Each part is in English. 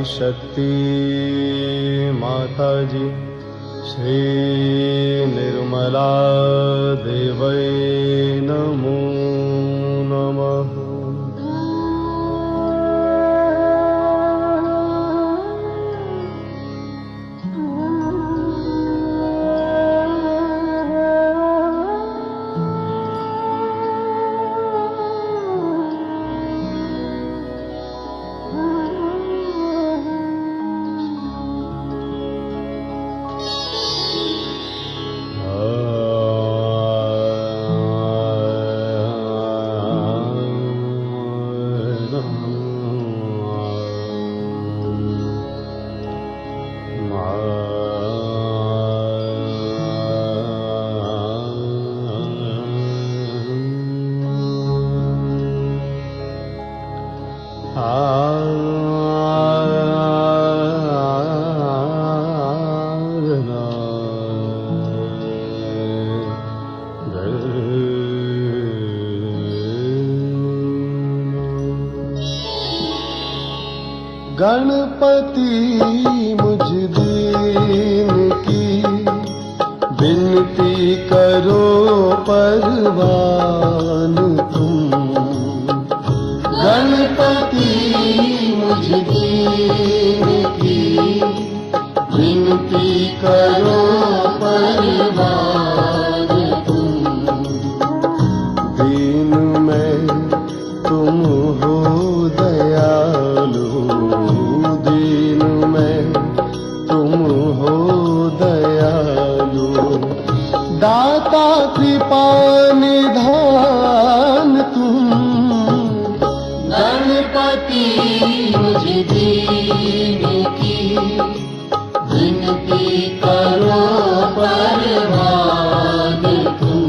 शक्ति माताजी श्री निर्मला देवै नमो नमः। गणपति मुझ दीन की विनती करो परवान तुम। गणपति मुझ दीन की विनती करो परवान तुम। दीन में तुम हो दयालु, दीन में तुम हो दयालु। दाता कृपा निधान तुम। गणपति मुझ दीन की विनती करो परवान तुम।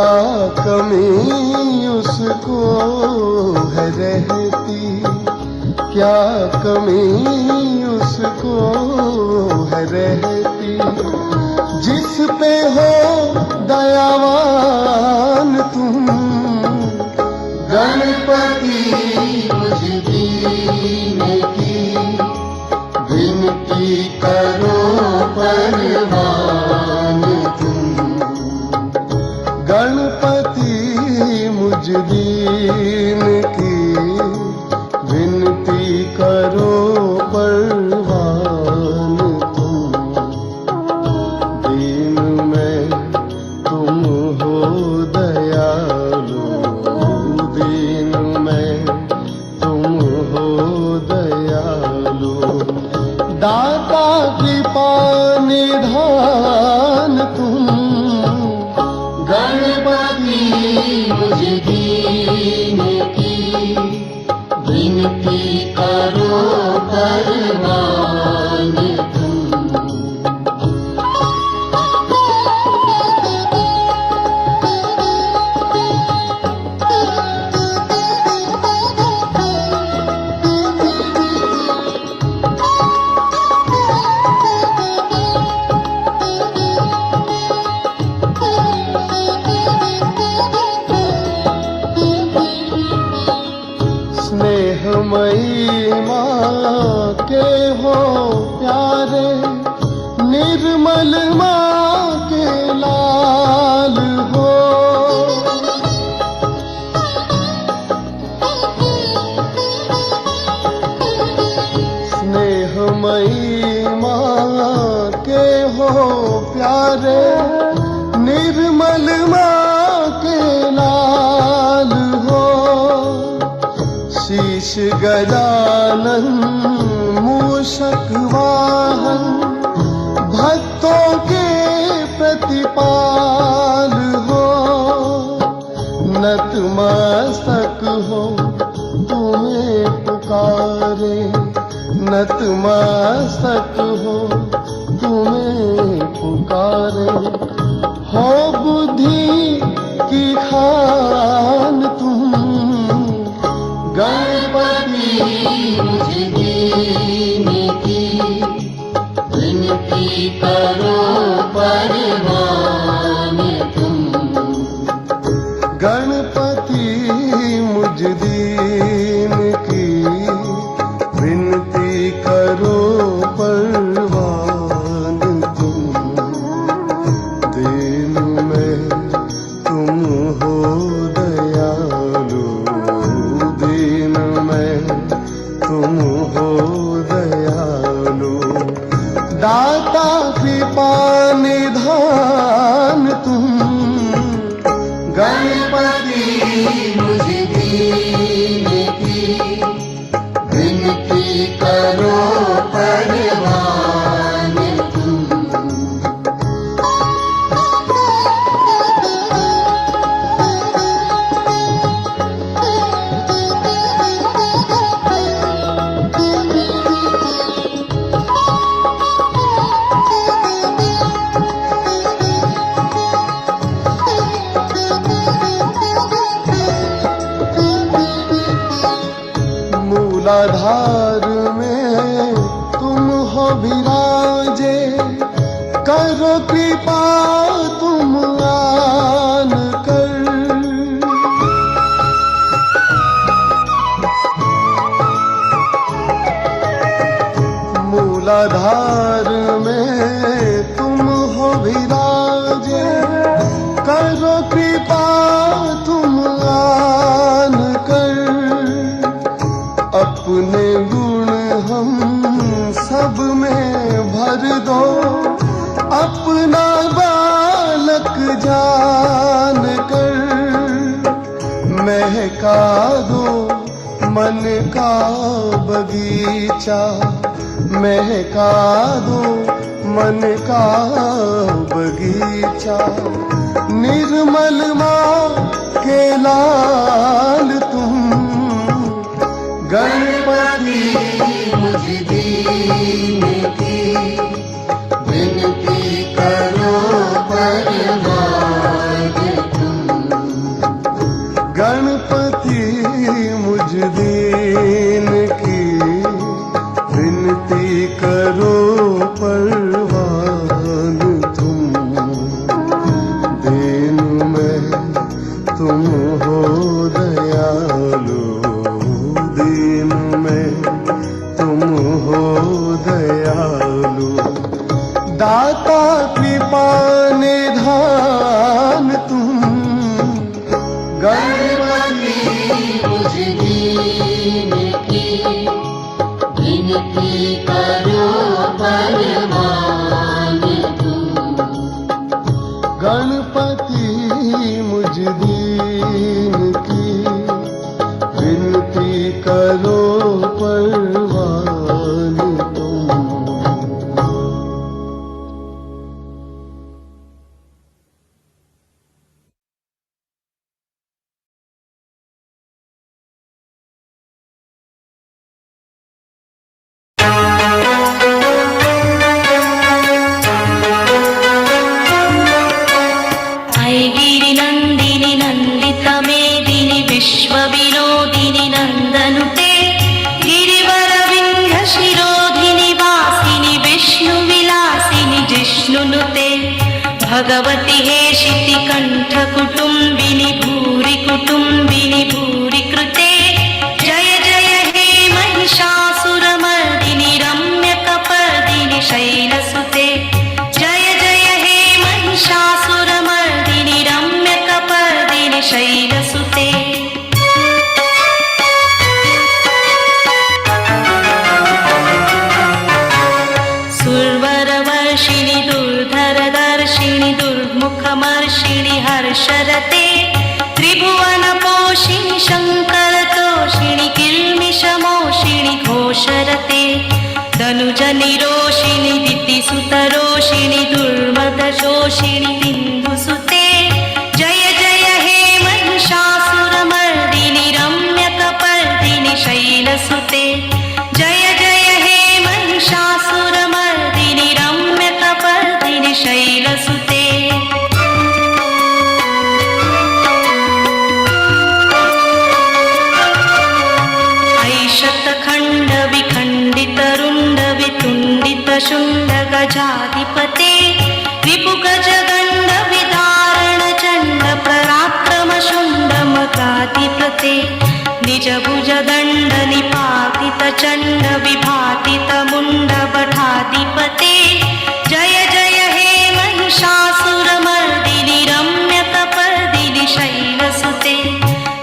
क्या कमी उसको है रहती, क्या कमी उसको है रहती, जिस पे हो दयावान तुम। गणपति मुझ दीन की विनती करो परवान तुम। गणपति मुझ दीन की विनती करो परवान तुम। दीन में तुम हो दयालु, दीन में तुम हो दयालु, दाता कृपा निधान तुम। गणपति मुझ दीन की विनती करो परवान तुम। स्नेहमयी माँ के हो प्यारे, निर्मल माँ के लाल हो। स्नेहमयी माँ के हो प्यारे, निर्मल माँ के लाल हो। शीश गजानन मूषक वाहन, भक्तों के प्रतिपाल हो। नतमस्तक हो तुम्हें पुकारे, नतमस्तक हो तुम्हें पुकारे। हो बुद्धि की खान तुम। गणपति मुझ दीन की विनती करो परवान तुम। गणपति मुझ दीन की विनती करो परवान तुम। दीन में तुम हो दयालु, दीन में तुम हो दयालु, दाता कृपा निधान तुम। गणपति मुझ दीन की विनती करो परवान तुम। मूलाधार में तुम हो विराजे, करो कृपा तुम आन कर। मूलाधार में तुम हो विराजे, करो कृपा तुम आन कर। अपने गुण हम सब में भर दो, अपना बालक जान कर। महका दो मन का बगीचा, महका दो मन का बगीचा। निर्मल माँ के लाल तुम। गणपति मुझ दीन की विनती करो परवान तुम। गणपति मुझ दीन की विनती करो परवान तुम। गिरिनन्दिनि नन्दितमेदिनि विश्वविनोदिनि नन्दनुते गिरिवरविन्ध्यशिरोधिनि वासिनि विष्णुविलासिनि जिष्णुनुते भगवति हेशिति कण्ठकुटुम्बिनि भूरि कुटुम्बिनि भूरि कृते जय जय हे महिषासुरमर्दिनि रम्यकपर्दिनि शैलसुते जय जय हे महिषासुरमर्दिनि रम्यकपर्दिनि शैलसुते। सुरवरवर्षिणि दुर्धरदर्शिनि दुर्मुखमर्षिणि हर्षरते त्रिभुवनपोषिणि शङ्करतोषिणि किल्मिषमोषिणि घोषरते तनुजनिरोषिणि दितिसुतरोषिणि दुर्मदशोषिणि बिन्दुसुते जय जय हे महिषासुरमर्दिनि रम्यकपर्दिनि शैलसुते जय जय हे महिषासुरमर्दिनि रम्यकपर्दिनि शैलसुते। ऐशतखण्डविखण्डितरुण्डवितुण्डितशुण्डगजाधिपते रिपुगजगण्डविदारणचण्डपराक्रमशुण्डमकाधिपते निजभुजदण्डनिपातितचण्डविभातितमुण्डभटाधिपते जय जय हे महिषासुरमर्दिनि रम्यकपर्दिनि शैलसुते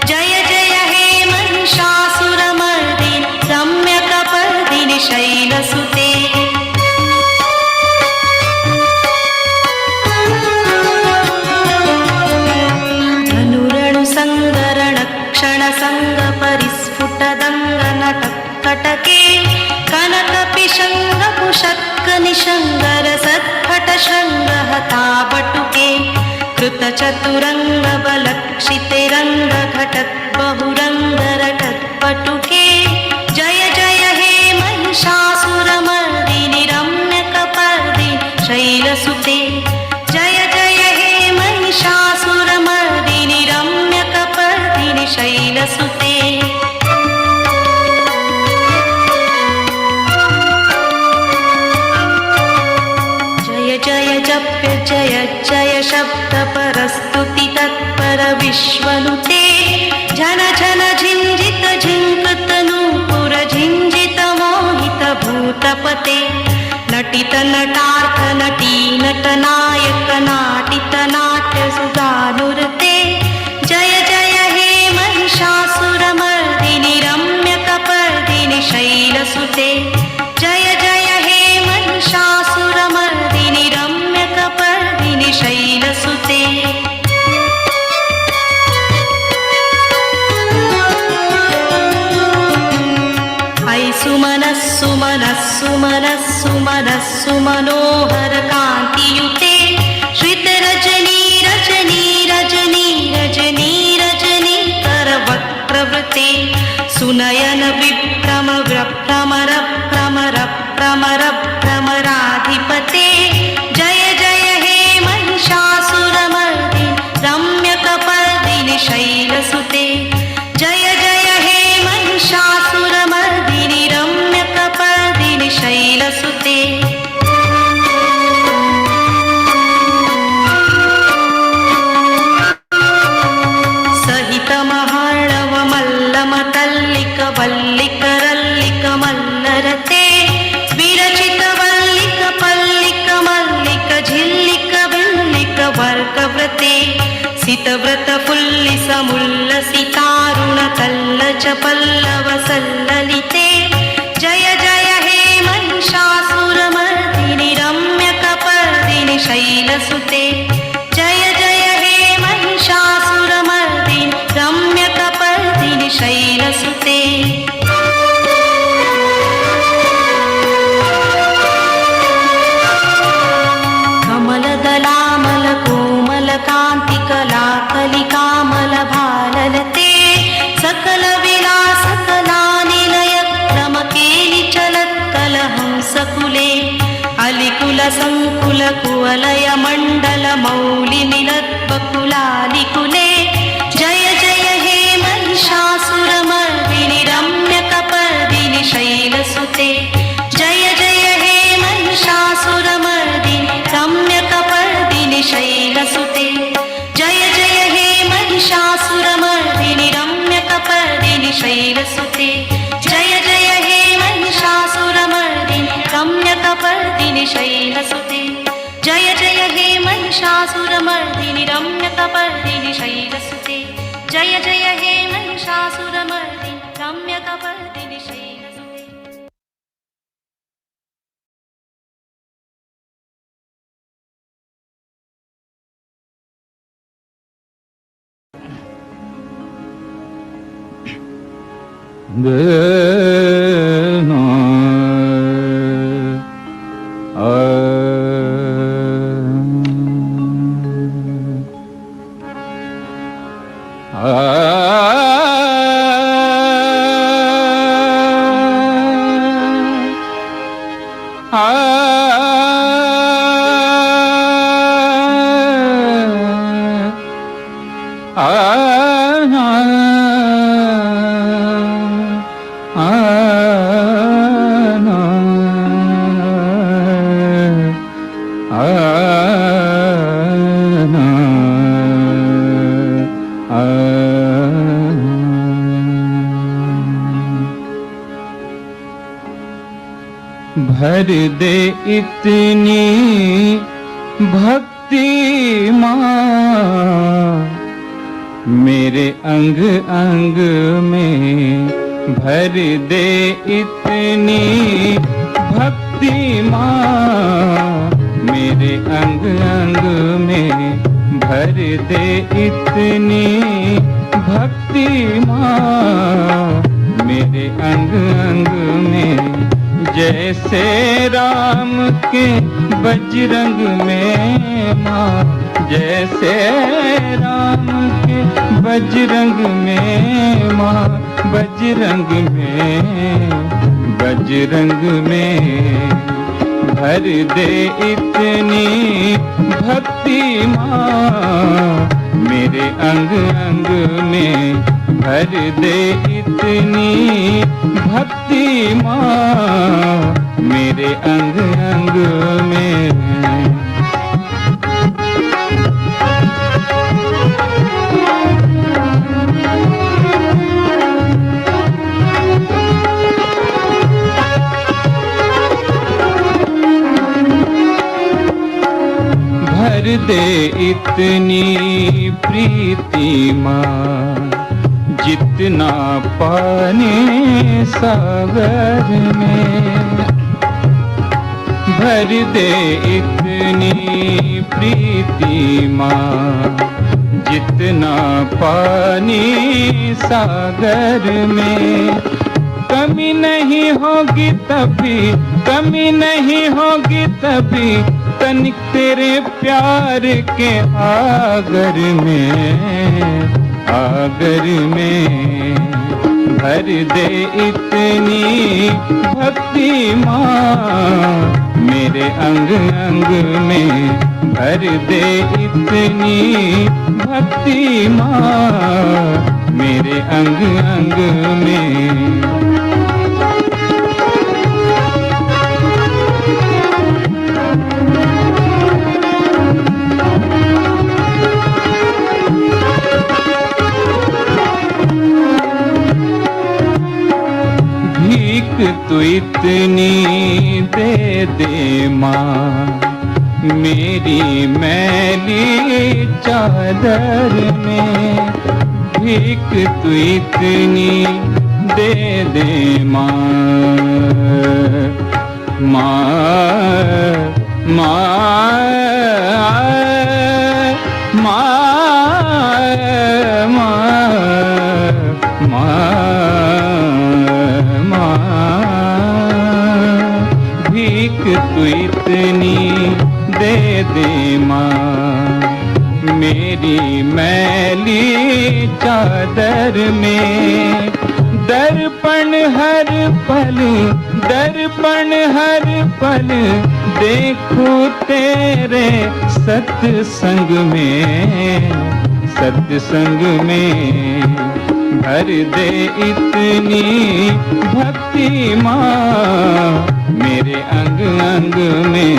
जय जय हे महिषासुरमर्दिनि रम्यकपर्दिनि शैलसुते। धनुरणुसङ्गरणक्षणसङ्गपरिस्फुटदङ्गनटकटके कनकपिशङ्गकुशक्कनिशङ्गरसत्फटशृङ्गहताबटुके कृतचतुरङ्गबलक्षिते रङ्गघटद्बहुरङ्गरटत्पटुके जय जय हे महिषासुरमर्दिनि रम्यकपर्दिनि शैलसुते जय जय हे महिषासुरमर्दिनि रम्यकपर्दिनि शैलसुते। जय जय जप्य जय जय शब्दपरस्तुति तत्पर विश्वनुते झन झन झिञ्झित झिङ्कृत नूपुर झिञ्झित मोहित भूतपते नटित नटार्थ नटी नटनायक नाटित नाट्य सुधानुरते जय जय हे महिषासुरमर्दिनि रम्यकपर्दिनि शैलसुते जय जय हे महिषासुरमर्दिनि रम्यकपर्दिनि शैलसुते। ऐ सुमनस्सु मनस्सु मनस्सु मनस्सु मनोहर कान्तियुते श्रितरजनी रजनी रजनी रजनी रजनी करवक्त्रवृते सुनयन विभ्रम भ्रमर भ्रमर भ्रमर भ्रमराधिपते जय जय हे महिषासुरमर्दिनि रम्यकपर्दिनि शैलसुते जय जय हे महिषासुरमर्दिनि रम्यकपर्दिनि शैलसुते। सहितमहार्णवमल्लमतल्लिकवल्लिकरल्लिकमल्लरते विरचितवल्लिकपल्लिकमल्लिकझिल्लिकविल्लिकवर्कव्रते सितव्रतफुल्लिसमुल्लसितारुणतल्लचपल्लवसल्ललिते जय जय हे महिषासुरमर्दिनि रम्यकपर्दिनि शैलसुते जय मूलि मिलद्वकुलालिकुले जय जय हे महिषासुरमर्दिनि रम्यकपर्दिनि शैलसुते जय जय हे महिषासुरमर्दिनि रम्यकपर्दिनि शैलसुते जय जय हे महिषासुरमर्दिनि रम्यकपर्दिनि शैलसुते जय जय हे महिषासुरमर्दिनि रम्यकपर्दिनि शैलसुते जय जय हे महिषासुरमर्दिनि रम्यकपर्दिनि शैलसुते जय जय हे महिषासुरमर्दिनि रम्यकपर्दिनि शैलसुते। भर दे इतनी भक्ति माँ मेरे अंग अंग में, भर दे इतनी भक्ति माँ मेरे अंग अंग में, भर दे इतनी भक्ति माँ मेरे अंग अंग में। जैसे राम के बजरंग में माँ, जैसे राम के बजरंग में माँ, बजरंग में, बजरंग में भर दे इतनी भक्ति माँ मेरे अंग अंग में, भर दे इतनी भक्ति माँ मेरे अंग अंग में। भर दे इतनी प्रीति माँ जितना पानी सागर में, भर दे इतनी प्रीति माँ जितना पानी सागर में। कमी नहीं होगी तभी, कमी नहीं होगी तभी तनिक तेरे प्यार के आगर में, आगर में भर दे इतनी भक्ति माँ मेरे अंग अंग में, भर दे इतनी भक्ति माँ मेरे अंग अंग में। तू इतनी दे दे माँ मेरी मैली चादर में, भीख तू इतनी दे दे माँ, माँ माँ तू इतनी दे दे माँ मेरी मैली चादर में। दर्पण हर पल, दर्पण हर पल देखूं तेरे सत्संग में, सत्संग में भर दे इतनी भक्ति माँ मेरे अंग अंग में,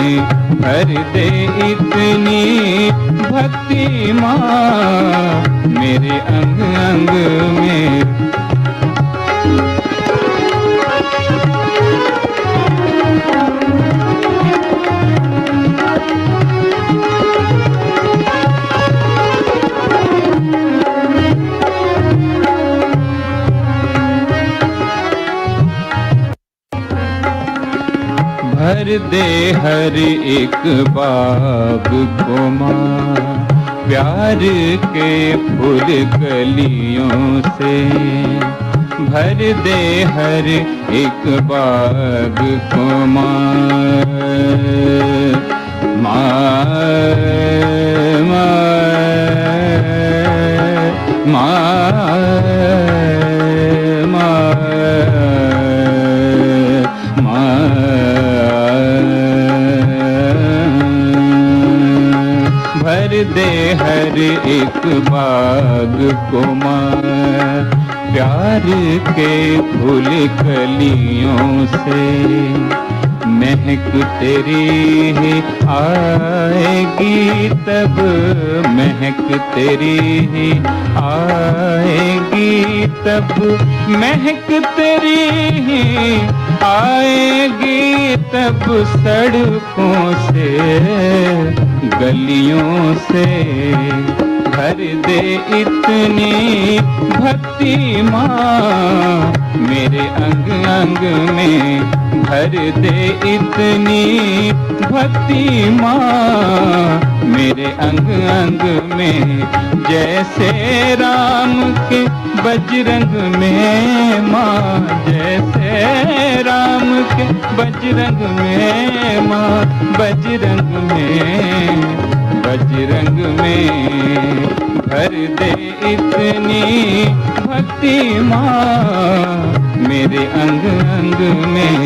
भर दे इतनी भक्ति माँ मेरे अंग अंग में। भर दे हर एक बाग को माँ प्यार के फूल कलियों से, भर दे हर एक बाग को माँ, माँ भर दे हर एक बाग को माँ प्यार के फूल कलियों से, महक तेरी ही आएगी तब, महक तेरी ही आएगी तब, महक तेरी ही आएगी तब, सड़कों से गलियों से भर दे इतनी भक्ति माँ मेरे अंग अंग में, भर दे इतनी भक्ति माँ मेरे अंग अंग में। जैसे राम के बजरंग में माँ, जैसे राम के बजरंग में माँ, बजरंग में, बजरंग में भर दे इतनी भक्ति माँ मेरे अंग अंग में,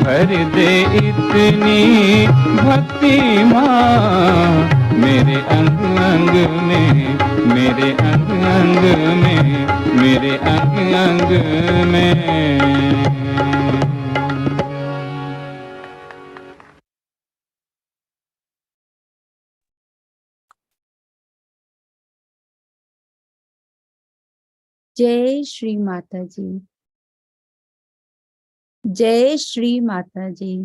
भर दे इतनी भक्ति माँ मेरे अंग अंग में, मेरे अंग अंग में, मेरे अंग अंग में। जय श्री माता जी, जय श्री माता जी।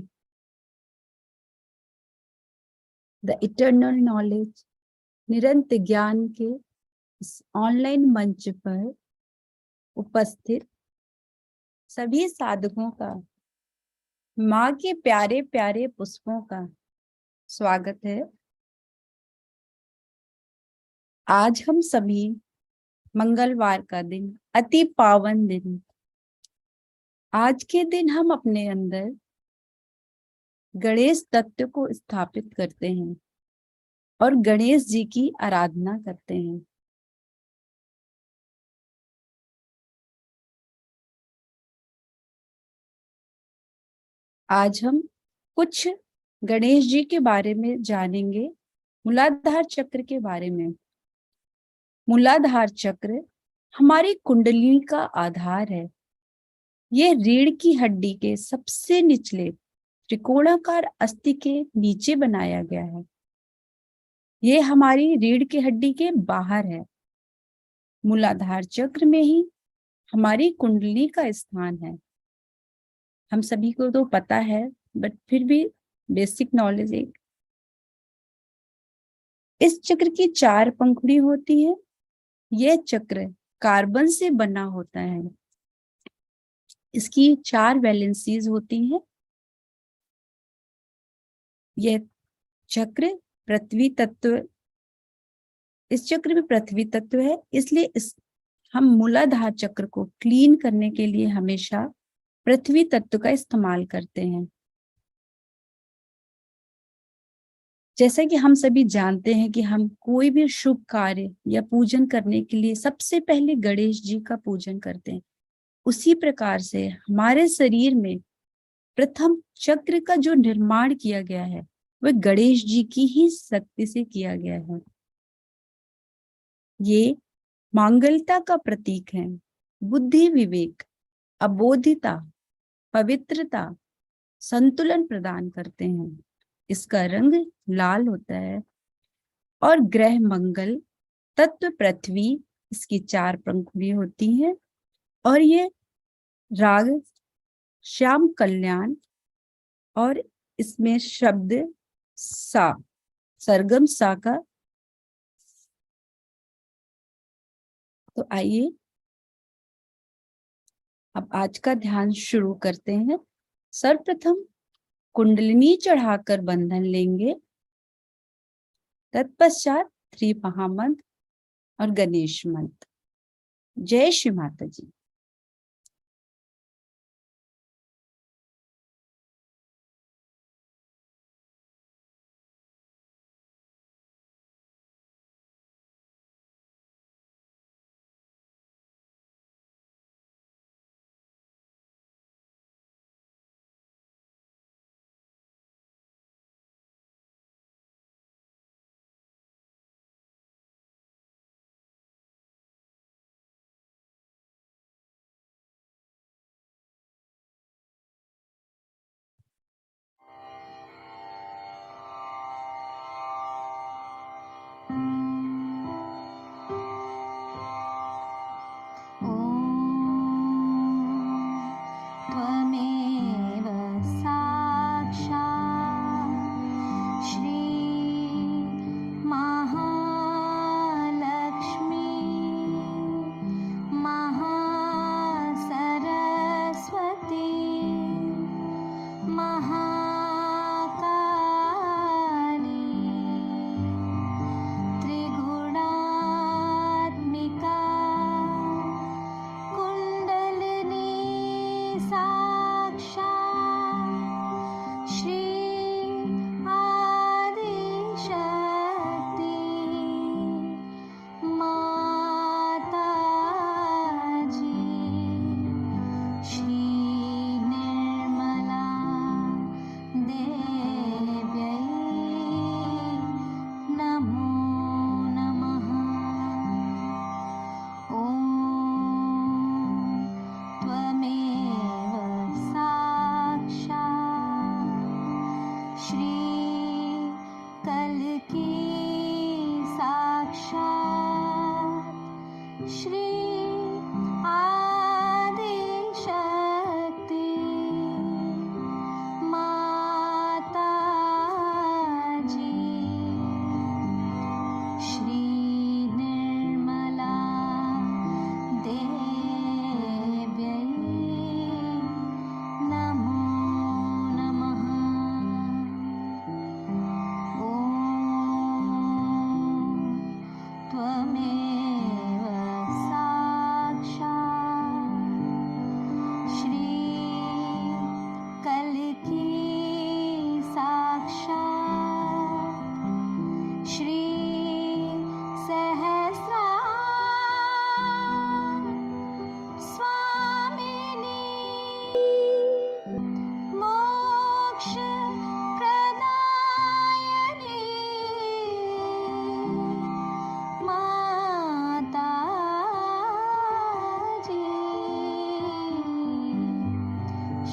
द इटर्नल नॉलेज निरंतर ज्ञान के इस ऑनलाइन मंच पर उपस्थित सभी साधकों का माँ के प्यारे प्यारे पुष्पों का स्वागत है। आज हम सभी मंगलवार का दिन, अति पावन दिन, आज के दिन हम अपने अंदर गणेश तत्व को स्थापित करते हैं और गणेश जी की आराधना करते हैं। आज हम कुछ गणेश जी के बारे में जानेंगे, मूलाधार चक्र के बारे में। मूलाधार चक्र हमारी कुंडली का आधार है। यह रीढ़ की हड्डी के सबसे निचले त्रिकोणाकार अस्थि के नीचे बनाया गया है। यह हमारी रीढ़ की हड्डी के बाहर है। मूलाधार चक्र में ही हमारी कुंडली का स्थान है। हम सभी को तो पता है, बट फिर भी बेसिक नॉलेज एक। इस चक्र की 4 पंखुड़ी होती है। यह चक्र कार्बन से बना होता है। इसकी 4 वैलेंसीज होती हैं। यह चक्र पृथ्वी तत्व, इस चक्र में पृथ्वी तत्व है, इसलिए हम मूलाधार चक्र को क्लीन करने के लिए हमेशा पृथ्वी तत्व का इस्तेमाल करते हैं। जैसा कि हम सभी जानते हैं कि हम कोई भी शुभ कार्य या पूजन करने के लिए सबसे पहले गणेश जी का पूजन करते हैं। उसी प्रकार से हमारे शरीर में प्रथम चक्र का जो निर्माण किया गया है वह गणेश जी की ही शक्ति से किया गया है। ये मांगल्यता का प्रतीक है, बुद्धि, विवेक, अबोधिता, पवित्रता, संतुलन प्रदान करते हैं। इसका रंग लाल होता है और ग्रह मंगल, तत्व पृथ्वी, इसकी 4 पंखुड़ी होती हैं और ये राग श्याम कल्याण और इसमें शब्द सा, सरगम सा का। तो आइए अब आज का ध्यान शुरू करते हैं। सर्वप्रथम कुंडलिनी चढ़ाकर बंधन लेंगे, तत्पश्चात त्रिमहामंत्र और गणेश मंत्र। जय श्री माता जी। त्वमेव साक्षात् श्री महालक्ष्मी महासरस्वती महाकाली त्रिगुणात्मिका कुंडलिनी साक्षात् श्री आदिशक्ति माताजी श्री निर्मला देव्यै नमो नमः। ॐ त्वमेव साक्षात् श्री कल्की साक्षात् श्री आदिशक्ति माताजी श्री निर्मला देव्यै नमो नमः। ॐ त्वमेव साक्षात् श्री कल्की साक्षात् श्री सहस्रार स्वामिनी मोक्ष प्रदायिनी माताजी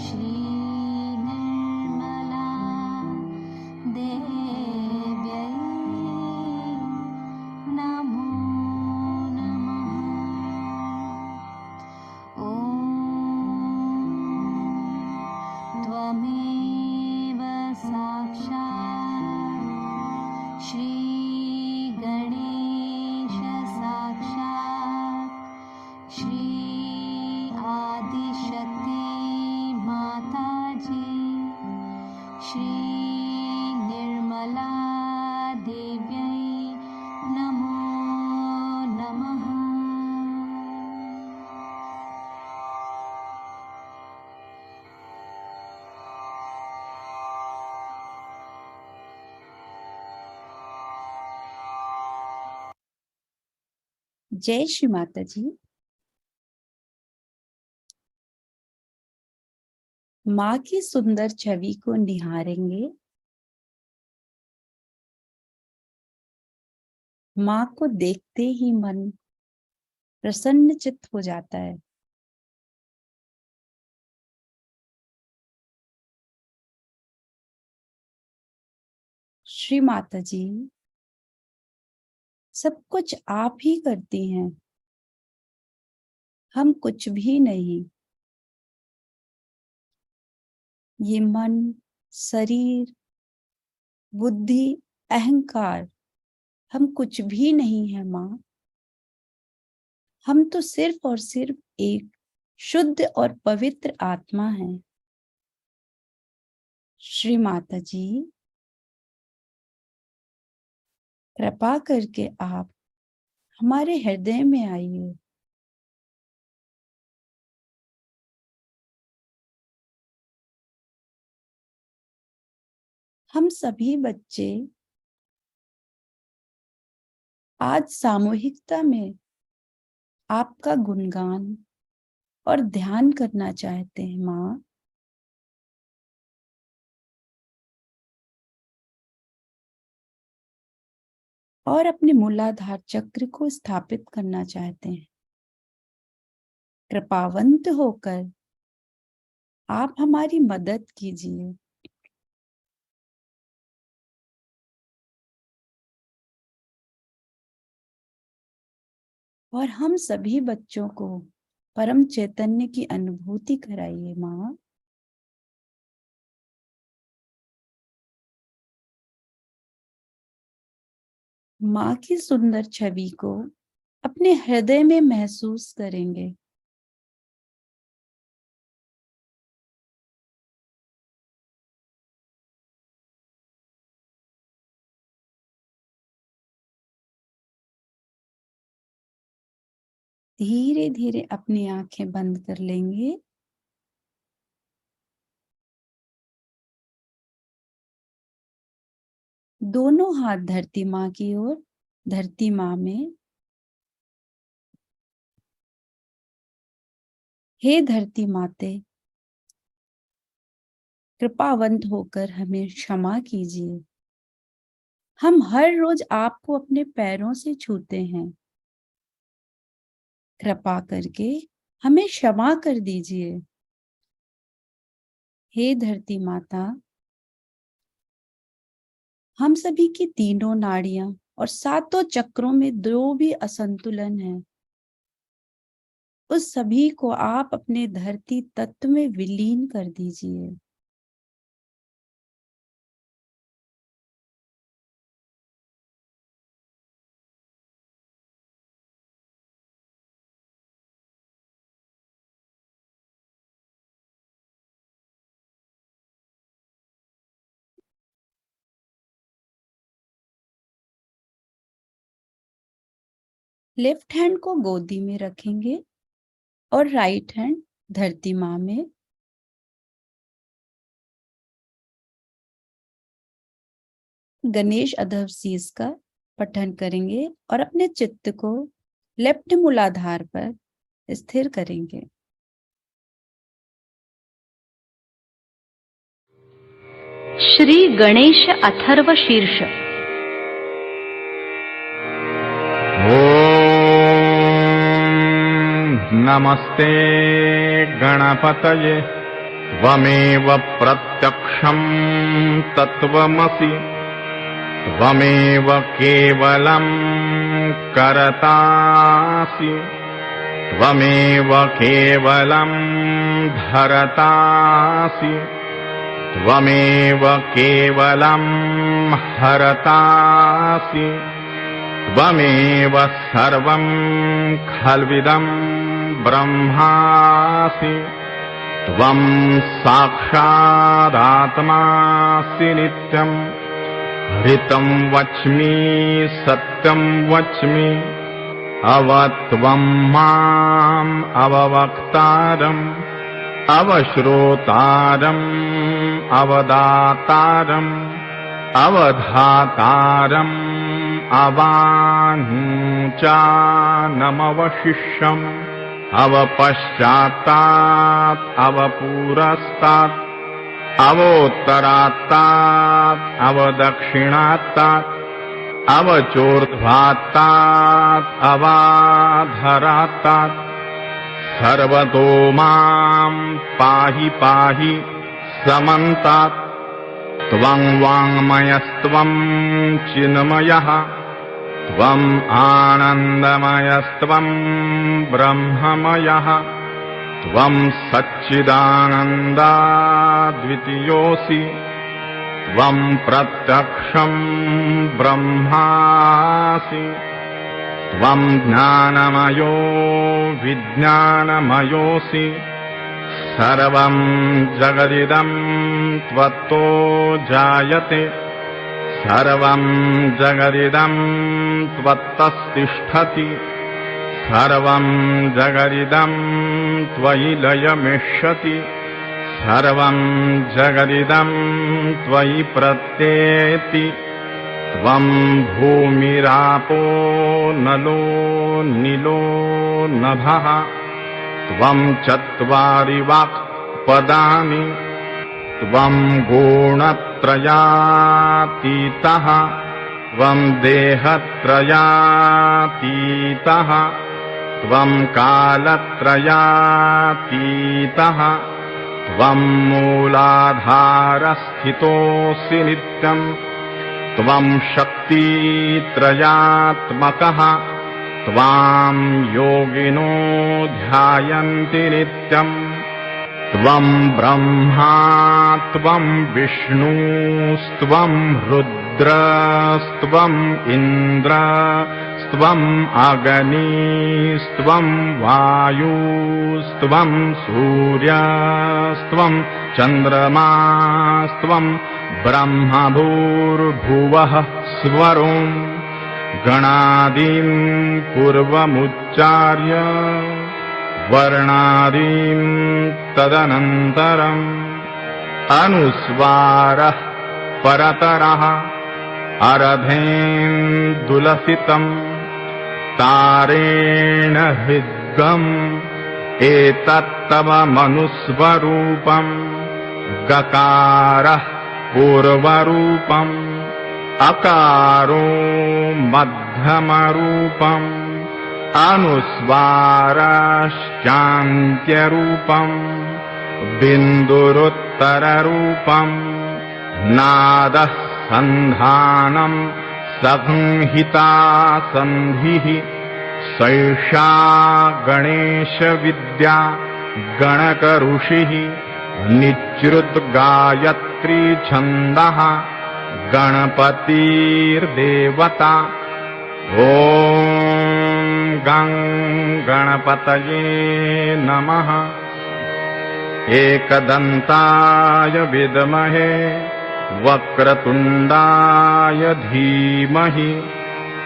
श्री निर्मला देव्यै नमो नमः। ॐ त्वमेव साक्षात् श्री गणेश साक्षात् श्री आदिशक्ति माताजी श्री निर्मला देव्यै नमो नमः। जय श्री माता जी। माँ की सुंदर छवि को निहारेंगे। माँ को देखते ही मन प्रसन्नचित्त हो जाता है। श्री माता जी, सब कुछ आप ही करती हैं, हम कुछ भी नहीं। ये मन, शरीर, बुद्धि, अहंकार, हम कुछ भी नहीं है माँ। हम तो सिर्फ और सिर्फ एक शुद्ध और पवित्र आत्मा है। श्री माता जी, कृपा करके आप हमारे हृदय में आइए। हम सभी बच्चे आज सामूहिकता में आपका गुणगान और ध्यान करना चाहते हैं माँ। और अपने मूलाधार चक्र को स्थापित करना चाहते हैं। कृपावंत होकर आप हमारी मदद कीजिए। और हम सभी बच्चों को परम चैतन्य की अनुभूति कराइए माँ। माँ की सुंदर छवि को अपने हृदय में महसूस करेंगे। धीरे धीरे अपनी आंखें बंद कर लेंगे। दोनों हाथ धरती माँ की ओर, धरती माँ में। हे धरती माते, कृपावंत होकर हमें क्षमा कीजिए। हम हर रोज आपको अपने पैरों से छूते हैं। कृपा करके हमें क्षमा कर दीजिए। हे धरती माता, हम सभी की तीनों नाड़ियां और सातों चक्रों में जो भी असंतुलन है, उस सभी को आप अपने धरती तत्व में विलीन कर दीजिए। लेफ्ट हैंड को गोदी में रखेंगे और राइट हैंड धरती माँ में। गणेश अधव शीस का पठन करेंगे और अपने चित्त को लेफ्ट मूलाधार पर स्थिर करेंगे। श्री गणेश अथर्व शीर्ष। नमस्ते गणपतये त्वमेव प्रत्यक्षं तत्त्वमसि त्वमेव केवलं करतासि त्वमेव केवलं धरतासि त्वमेव केवलं हरतासि त्वमेव सर्वं खल्विदं ब्रह्मासि त्वं साक्षादात्मासि नित्यं हृतं वच्मि सत्यं वच्मि अवत्वं माम् अववक्तारम् अवश्रोतारम् अवदातारम् अवधातारम् अवानुचानमवशिष्यम् अवपश्चात्तात् अवपुरस्तात् अवोत्तरात्तात् अवदक्षिणात्तात् अवचोर्ध्वात्तात् अवाधरात्तात् सर्वतो मां पाहि पाहि समन्तात् त्वं वाङ्मयस्त्वं चिन्मयः त्वम् आनन्दमयस्त्वं ब्रह्ममयः त्वं सच्चिदानन्दाद्वितीयोऽसि त्वं प्रत्यक्षं ब्रह्मासि त्वं ज्ञानमयो विज्ञानमयोऽसि सर्वं जगदिदं त्वत्तो जायते सर्वं जगदिदं त्वत्तस्तिष्ठति सर्वं जगदिदं त्वयि लयमिष्यति सर्वं जगदिदं त्वयि प्रत्येति त्वं भूमिरापो नलो निलो नभः त्वं चत्वारि वाक्पदानि त्वं गुणत्रयातीतः त्वं देहत्रयातीतः त्वं कालत्रयातीतः त्वं मूलाधारस्थितोऽसि नित्यम् त्वं शक्तित्रयात्मकः त्वां योगिनो ध्यायन्ति नित्यम् त्वं ब्रह्मा त्वं विष्णुस्त्वं रुद्रस्त्वम् इन्द्रस्त्वम् अग्निस्त्वं वायुस्त्वं सूर्यस्त्वं चन्द्रमास्त्वं ब्रह्मभूर्भुवः स्वरोम् गणादीन् पूर्वमुच्चार्य वर्णादीन् तदनन्तरम् अनुस्वारः परतरः अरधेन्दुलसितम् तारेण हृद्गम् एतत्तव मनुस्वरूपम् गकारः पूर्वरूपम् अकारो मध्यमरूपम् अनुस्वारश्चान्त्यरूपम् बिन्दुरुत्तररूपम् नादः सन्धानम् संहिता सन्धिः सैषा गणेशविद्या गणकऋषिः निच्रुतगायत्री छन्दः गणपतिर्देवता ॐ गं गणपतये नमः एकदन्ताय विद्महे वक्रतुण्डाय धीमहि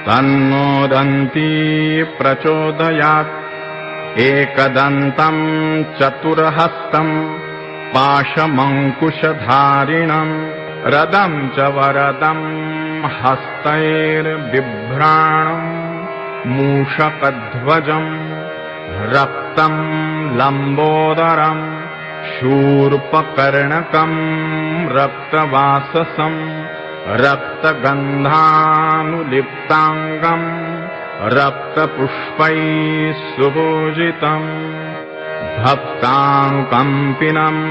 तन्नो दन्ती प्रचोदयात् एकदन्तं चतुर्हस्तं पाशमङ्कुशधारिणम् रदं च वरदं हस्तैर्बिभ्राणम् मूषकध्वजम् रक्तं लम्बोदरम् शूर्पकर्णकम् रक्तवाससम् रक्तगन्धानुलिप्ताङ्गम् रक्तपुष्पैः सुपूजितम् भक्तानुकम्पिनम्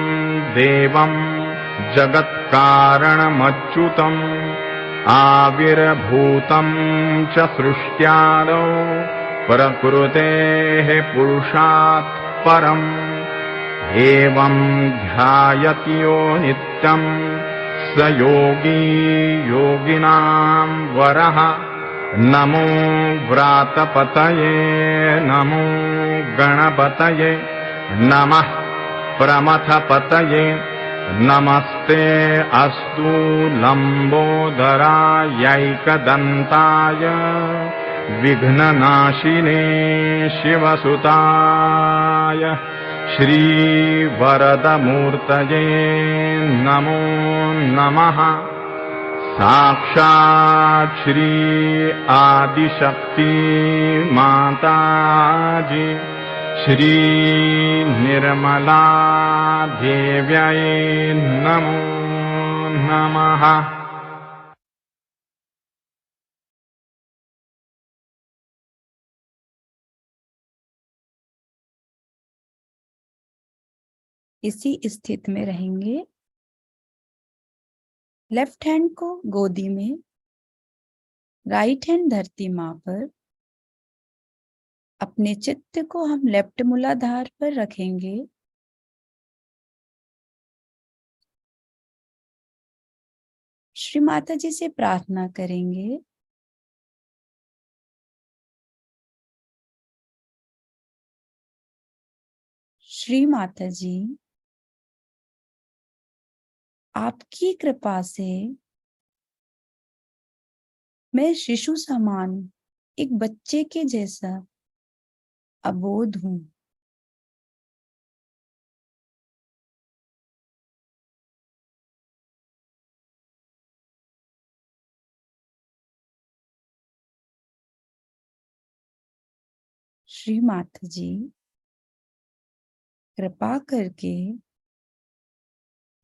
देवम् जगत्कारणमच्युतम् आविर्भूतम् च सृष्ट्यादौ प्रकृतेः पुरुषात् परम् एवं ध्यायति यो नित्यम् स योगी योगिनां वरः नमो व्रातपतये नमो गणपतये नमः प्रमथपतये नमस्ते अस्तु लम्बोदरायैकदन्ताय विघ्ननाशिने शिवसुताय श्रीवरदमूर्तये नमो नमः साक्षात् श्री आदिशक्ति माताजी श्री निर्मला देव्यै नमो नमः। इसी स्थिति में रहेंगे। लेफ्ट हैंड को गोदी में, राइट हैंड धरती मां पर। अपने चित्त को हम लेफ्ट मूलाधार पर रखेंगे। श्री माता जी से प्रार्थना करेंगे, श्री माता जी, आपकी कृपा से मैं शिशु समान एक बच्चे के जैसा अबोध हूं। श्री माता जी, कृपा करके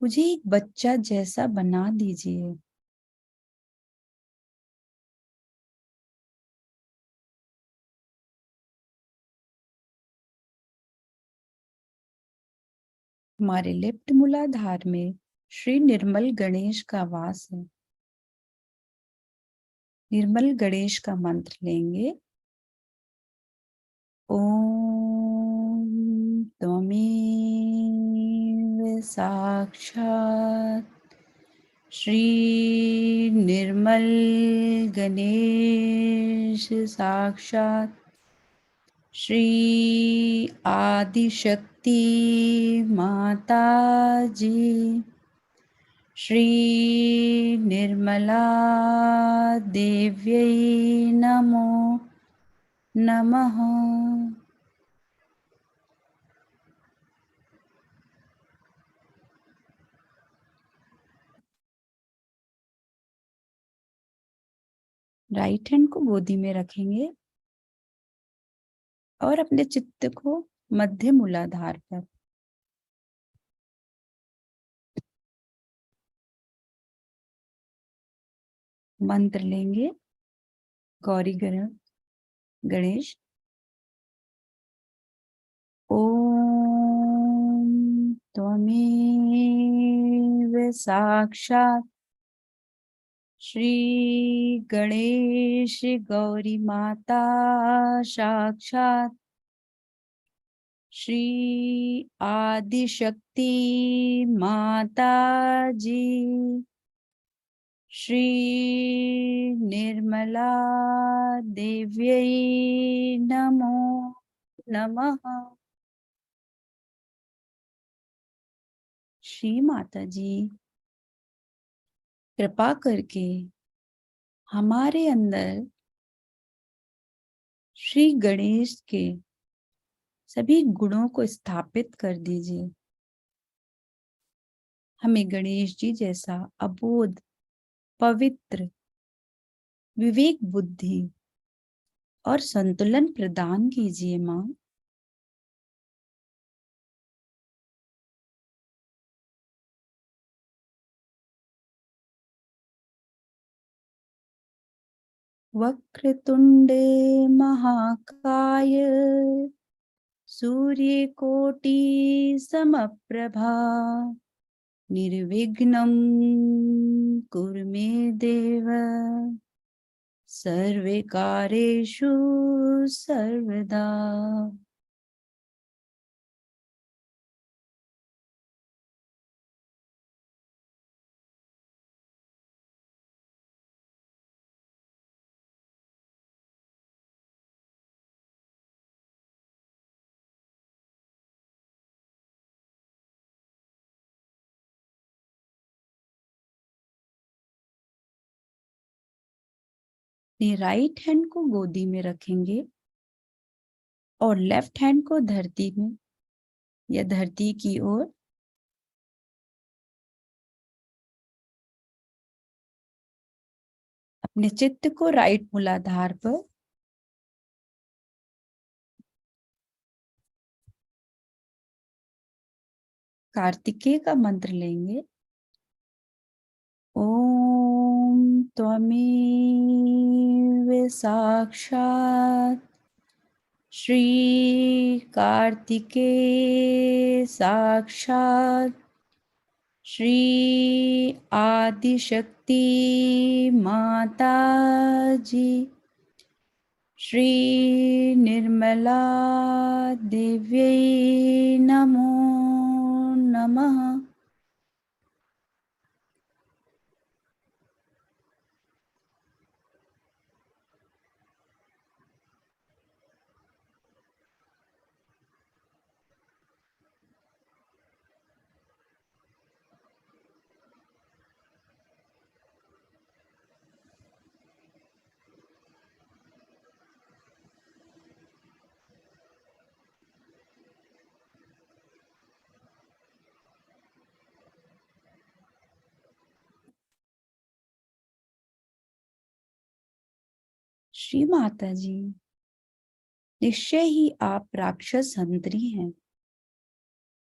मुझे एक बच्चा जैसा बना दीजिए। हमारे लेफ्ट मूलाधार में श्री निर्मल गणेश का वास है। निर्मल गणेश का मंत्र लेंगे। ओम त्वमेव साक्षात् श्री निर्मल गणेश साक्षात् श्री आदिशक्ति माता जी, श्री निर्मला देव्यै नमो नमः। राइट हैंड को गोदी में रखेंगे और अपने चित्त को मध्य मूलाधार पर। मंत्र लेंगे। गौरी गणेश। ओम त्वमेव साक्षात् श्री गणेश गौरी माता साक्षात् श्री आदिशक्ति माता जी, श्री निर्मला देव्यै नमो नमः। श्री माता जी, कृपा करके हमारे अंदर श्री गणेश के सभी गुणों को स्थापित कर दीजिए। हमें गणेश जी जैसा अबोध, पवित्र, विवेक बुद्धि और संतुलन प्रदान कीजिए मां। वक्रतुंडे महाकाय सूर्यकोटि समप्रभा निर्विघ्नं कुरु मे देव सर्वे कार्येषु सर्वदा। अपनी राइट हैंड को गोदी में रखेंगे और लेफ्ट हैंड को धरती में या धरती की ओर। अपने चित्त को राइट मूलाधार पर कार्तिकेय का मंत्र लेंगे। ओम त्वमेव साक्षात् श्री कार्तिकेय साक्षात् श्री आदिशक्ति माता जी श्री निर्मला देव्यै नमो नमः। श्री माता जी, निश्चय ही आप राक्षस हंत्री हैं।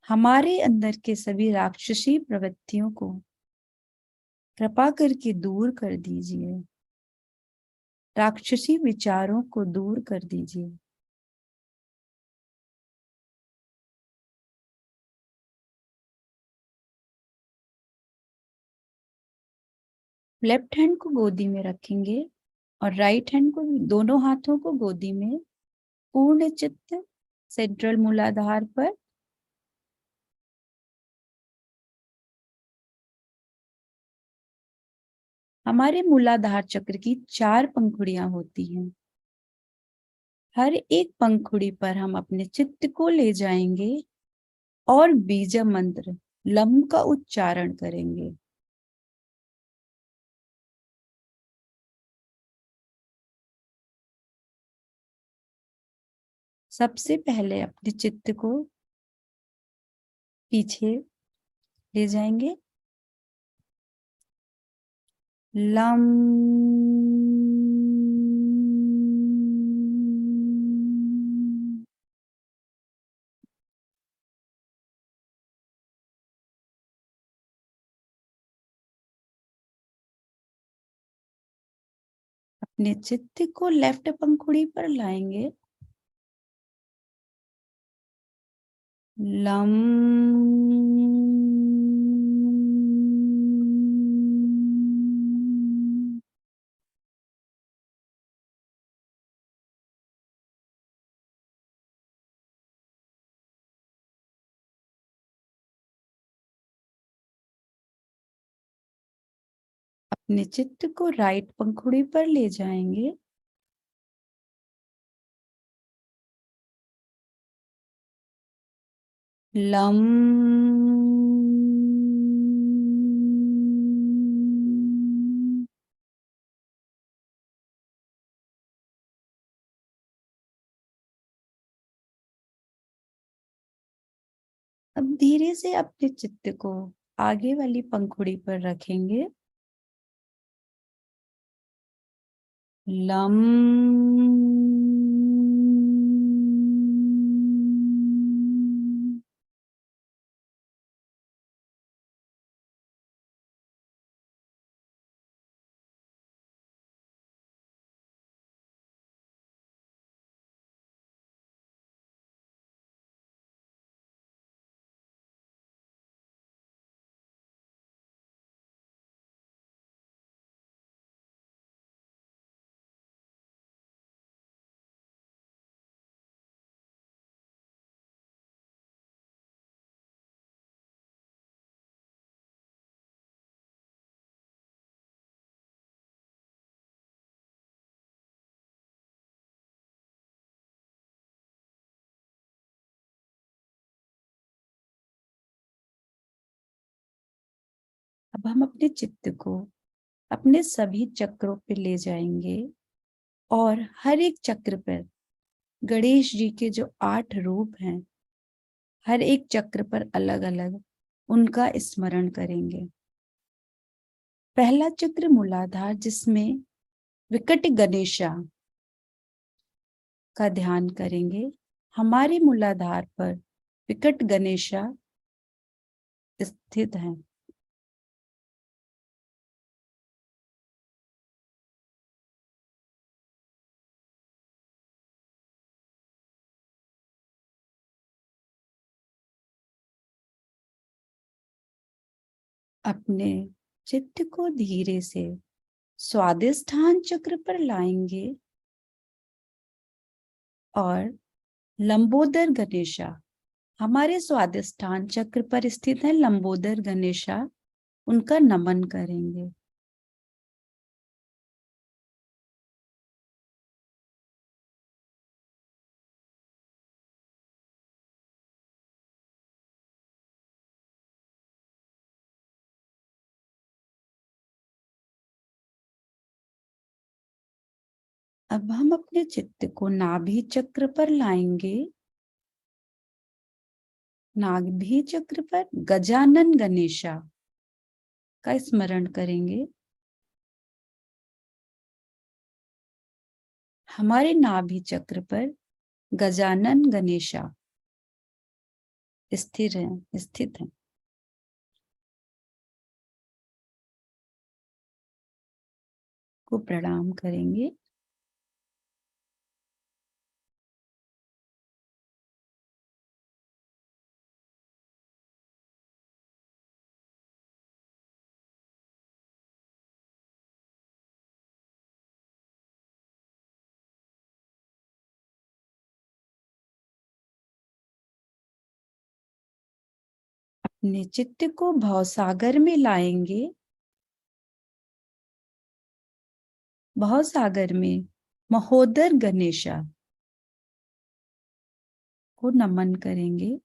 हमारे अंदर के सभी राक्षसी प्रवृत्तियों को कृपा करके दूर कर दीजिए, राक्षसी विचारों को दूर कर दीजिए। लेफ्ट हैंड को गोदी में रखेंगे और राइट हैंड को, दोनों हाथों को गोदी में पूर्ण चित्त सेंट्रल मूलाधार पर हमारे मूलाधार चक्र की 4 पंखुड़ियां होती हैं। हर एक पंखुड़ी पर हम अपने चित्त को ले जाएंगे और बीज मंत्र लम का उच्चारण करेंगे। सबसे पहले अपने चित्त को पीछे ले जाएंगे। लम अपने चित्त को लेफ्ट पंखुड़ी पर लाएंगे। लम अपने चित्त को राइट पंखुड़ी पर ले जाएंगे। लम अब धीरे से अपने चित्त को आगे वाली पंखुड़ी पर रखेंगे। लम अब हम अपने चित्त को अपने सभी चक्रों पे ले जाएंगे और हर एक चक्र पर गणेश जी के जो 8 रूप हैं, हर एक चक्र पर अलग अलग उनका स्मरण करेंगे। पहला चक्र मूलाधार, जिसमें विकट गणेशा का ध्यान करेंगे। हमारे मूलाधार पर विकट गणेशा स्थित हैं। अपने चित्त को धीरे से स्वादिष्ठान चक्र पर लाएंगे और लंबोदर गणेशा, हमारे स्वादिष्ठान चक्र पर स्थित है लंबोदर गणेशा, उनका नमन करेंगे। अब हम अपने चित्त को नाभि चक्र पर लाएंगे। नाभि चक्र पर गजानन गणेशा का स्मरण करेंगे। हमारे नाभि चक्र पर गजानन गणेशा स्थित हैं। को प्रणाम करेंगे। अपने चित्त को भवसागर में लाएंगे। भवसागर में महोदर गणेशा को नमन करेंगे।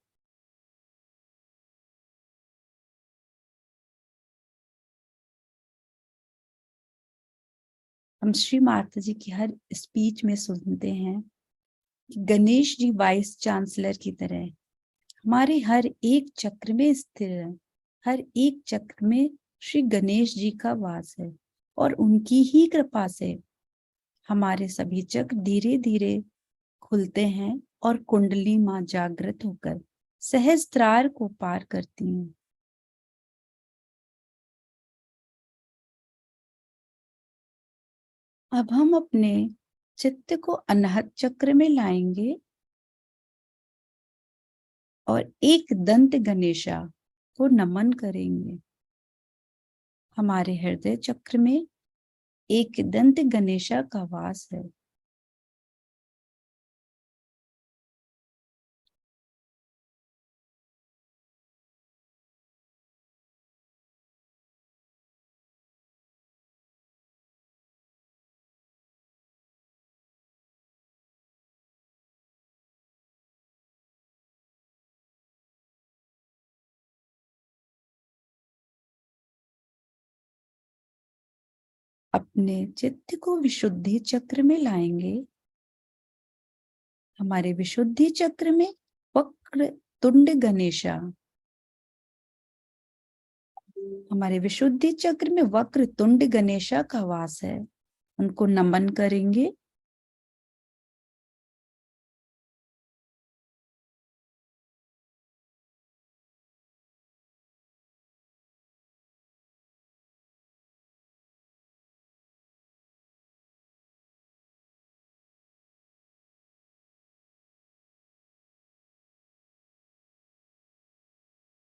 हम श्री माता जी की हर स्पीच में सुनते हैं कि गणेश जी वाइस चांसलर की तरह हमारे हर एक चक्र में स्थिर है। हर एक चक्र में श्री गणेश जी का वास है और उनकी ही कृपा से हमारे सभी चक्र धीरे धीरे खुलते हैं और कुंडली मां जागृत होकर सहस्त्रार को पार करती हैं। अब हम अपने चित्त को अनहत चक्र में लाएंगे और एक दंत गणेशा को नमन करेंगे। हमारे हृदय चक्र में एक दंत गणेशा का वास है। अपने चित्त को विशुद्धि चक्र में लाएंगे। हमारे विशुद्धि चक्र में वक्र तुंड गणेशा, हमारे विशुद्धि चक्र में वक्र तुंड गणेशा का वास है। उनको नमन करेंगे।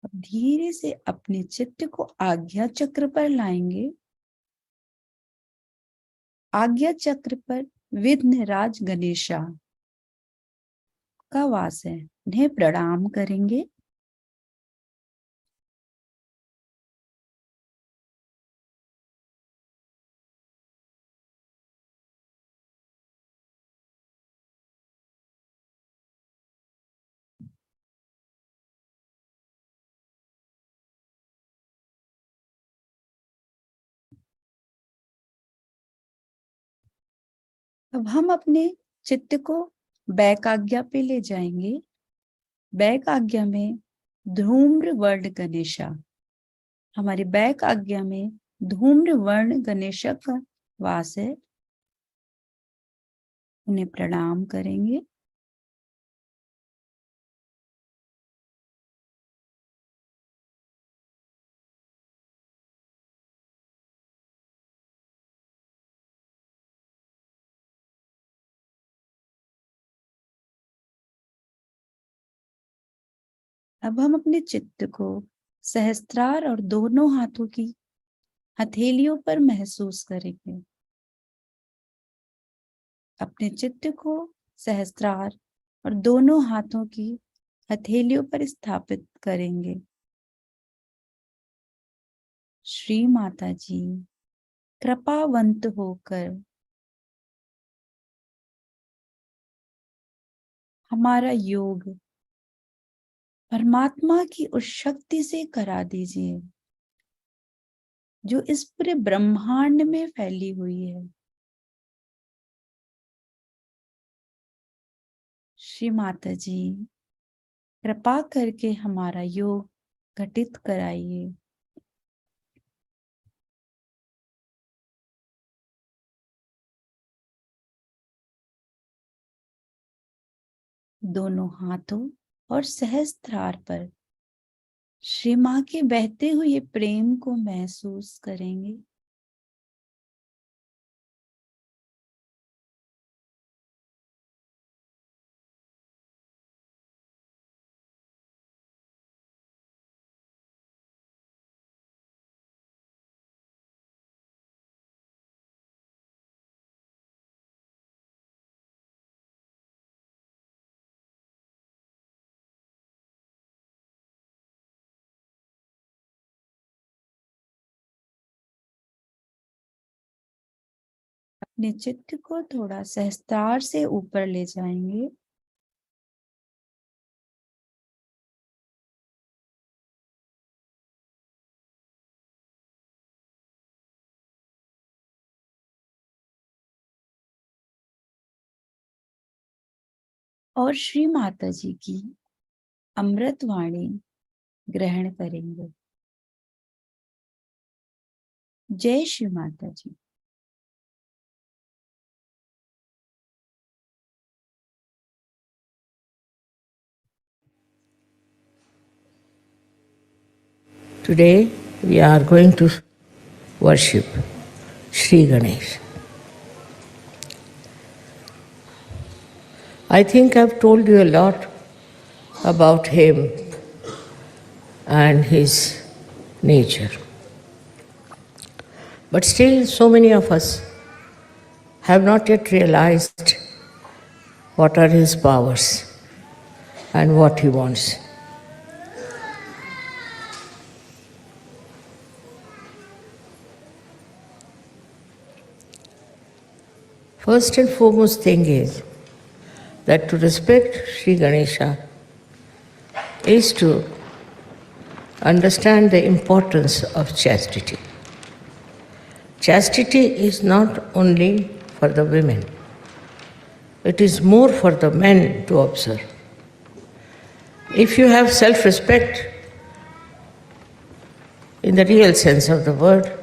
अब धीरे से अपने चित्त को आज्ञा चक्र पर लाएंगे। आज्ञा चक्र पर विघ्नराज गणेशा का वास है। उन्हें प्रणाम करेंगे। अब हम अपने चित्त को बैक आज्ञा पे ले जाएंगे। बैक आज्ञा में धूम्र वर्ण गणेशा, हमारी बैक आज्ञा में धूम्र वर्ण गणेशा का वास है। उन्हें प्रणाम करेंगे। अब हम अपने चित्त को सहस्त्रार और दोनों हाथों की हथेलियों पर महसूस करेंगे। अपने चित्त को सहस्त्रार और दोनों हाथों की हथेलियों पर स्थापित करेंगे। श्री माता जी कृपावंत होकर हमारा योग परमात्मा की उस शक्ति से करा दीजिए जो इस पूरे ब्रह्मांड में फैली हुई है। श्री माता जी कृपा करके हमारा योग घटित कराइए। दोनों हाथों और सहस्त्रार पर श्री माँ के बहते हुए प्रेम को महसूस करेंगे। अपने चित्त को थोड़ा सहस्त्रार से ऊपर ले जाएंगे। और श्री माता जी की अमृत वाणी ग्रहण करेंगे। जय श्री माता जी। Today we are going to worship Sri Ganesh. I think I've told you a lot about him and his nature. But still, so many of us have not yet realized what are his powers and what he wants. First and foremost thing is that to respect Sri Ganesha is to understand the importance of chastity. Chastity is not only for the women, it is more for the men to observe. If you have self-respect in the real sense of the word,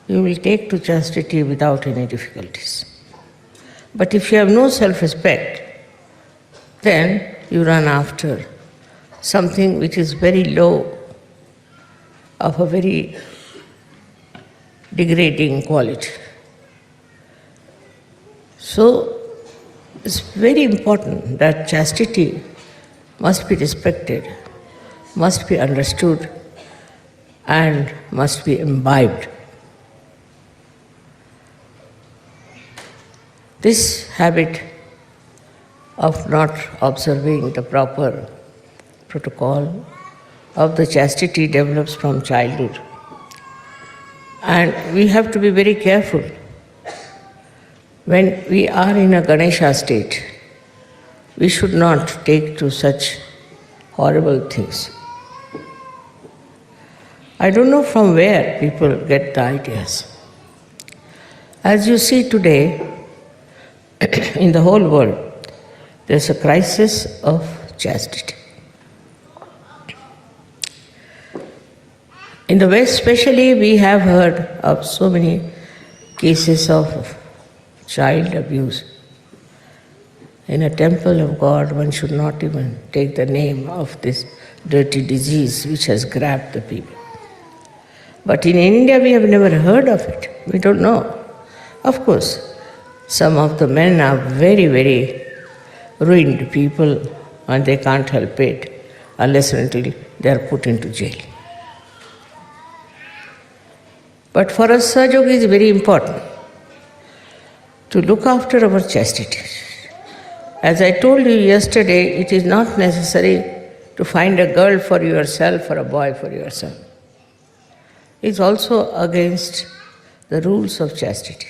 you will take to chastity without any difficulties. But if you have no self-respect, then you run after something which is very low, of a very degrading quality. So it's very important that chastity must be respected, must be understood, and must be imbibed. This habit of not observing the proper protocol of the chastity develops from childhood. And we have to be very careful when we are in a Ganesha state. We should not take to such horrible things. I don't know from where people get the ideas. As you see today, in the whole world, there's a crisis of chastity. In the West especially, we have heard of so many cases of child abuse. In a temple of God, one should not even take the name of this dirty disease which has grabbed the people. But in India, we have never heard of it. We don't know. Of course, some of the men are very, very ruined people and they can't help it. unless and until they are put into jail. But for us, Sahaja is very important to look after our chastity. As I told you yesterday, it is not necessary to find a girl for yourself or a boy for yourself. It's also against the rules of chastity.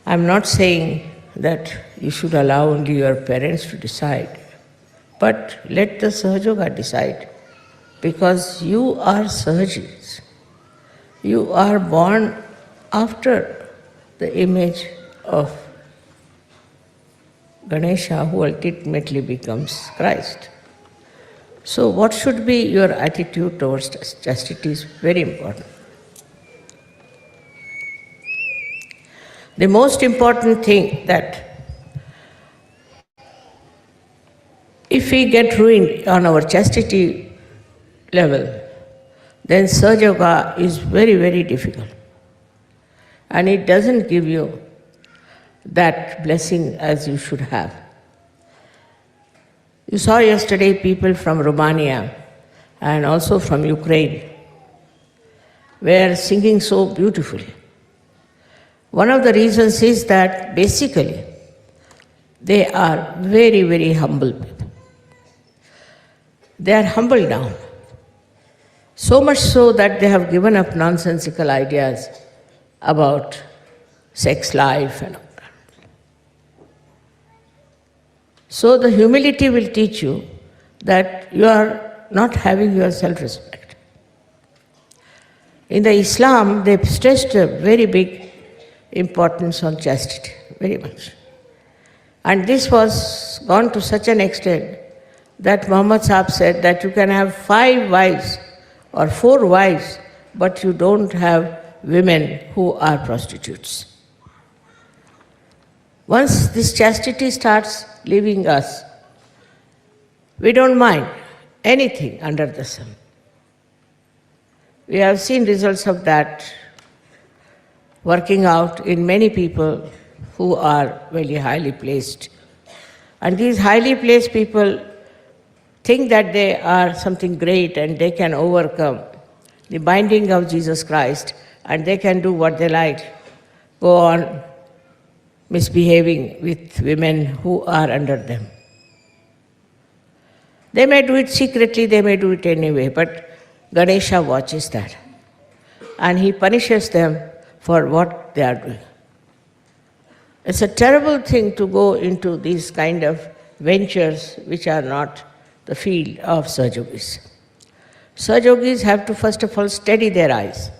I'm not saying that you should allow only your parents to decide, but let the Sahaja decide, because you are Sahajis. You are born after the image of Ganesha, who ultimately becomes Christ. So what should be your attitude towards chastity is very important. The most important thing that if we get ruined on our chastity level, then Sahaja is very, very difficult. And it doesn't give you that blessing as you should have. You saw yesterday people from Romania and also from Ukraine were singing so beautifully. One of the reasons is that basically they are very, very humble people. They are humbled down. So much so that they have given up nonsensical ideas about sex life and all that. So the humility will teach you that you are not having your self-respect. In the Islam, they stressed a very big importance on chastity, very much. And this was gone to such an extent that Muhammad Sahib said that you can have 5 wives or 4 wives, but you don't have women who are prostitutes. Once this chastity starts leaving us, we don't mind anything under the sun. We have seen results of that working out in many people who are very highly placed. And these highly placed people think that they are something great and they can overcome the binding of Jesus Christ and they can do what they like, go on misbehaving with women who are under them. They may do it secretly, they may do it anyway, but Ganesha watches that and he punishes them for what they are doing. It's a terrible thing to go into these kind of ventures which are not the field of Sahajogis. Sahajogis have to first of all steady their eyes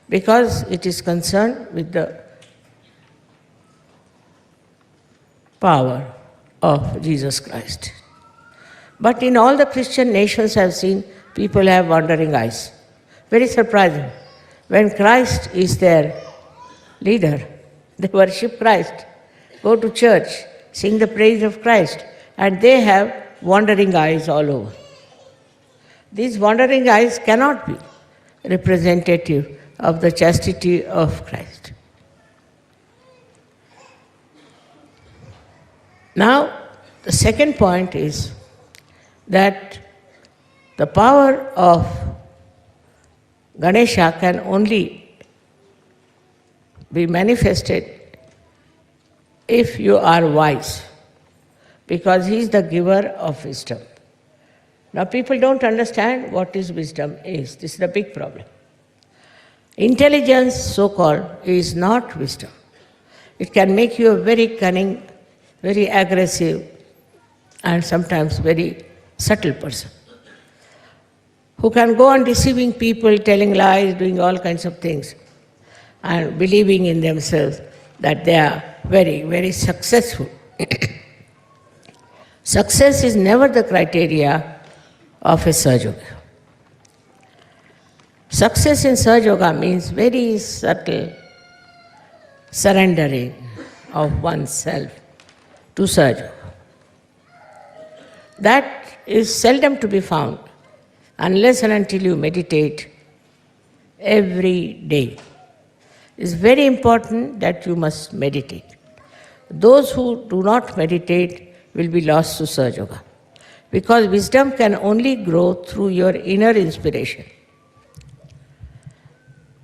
because it is concerned with the power of Jesus Christ. But in all the Christian nations I have seen people have wandering eyes. Very surprising. When Christ is their leader, they worship Christ, go to church, sing the praise of Christ, and they have wandering eyes all over. These wandering eyes cannot be representative of the chastity of Christ. Now, the second point is that the power of Ganesha can only be manifested if you are wise, because he is the giver of wisdom. Now people don't understand what is wisdom is. This is the big problem. Intelligence, so-called, is not wisdom. It can make you a very cunning, very aggressive, and sometimes very subtle person, who can go on deceiving people, telling lies, doing all kinds of things, and believing in themselves that they are very, very successful. Success is never the criteria of a Sahaja. Success in Sahaja means very subtle surrendering of oneself to Sahaja. That is seldom to be found unless and until you meditate every day. It's very important that you must meditate. Those who do not meditate will be lost to Sahaja. Because wisdom can only grow through your inner inspiration.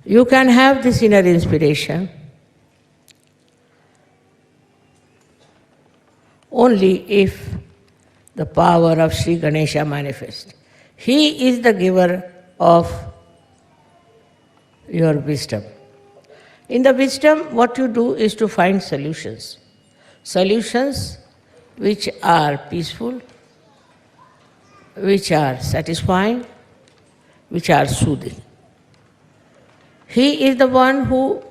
You can have this inner inspiration only if the power of Sri Ganesha manifests. He is the giver of your wisdom. In the wisdom, what you do is to find solutions. Solutions which are peaceful, which are satisfying, which are soothing. He is the one who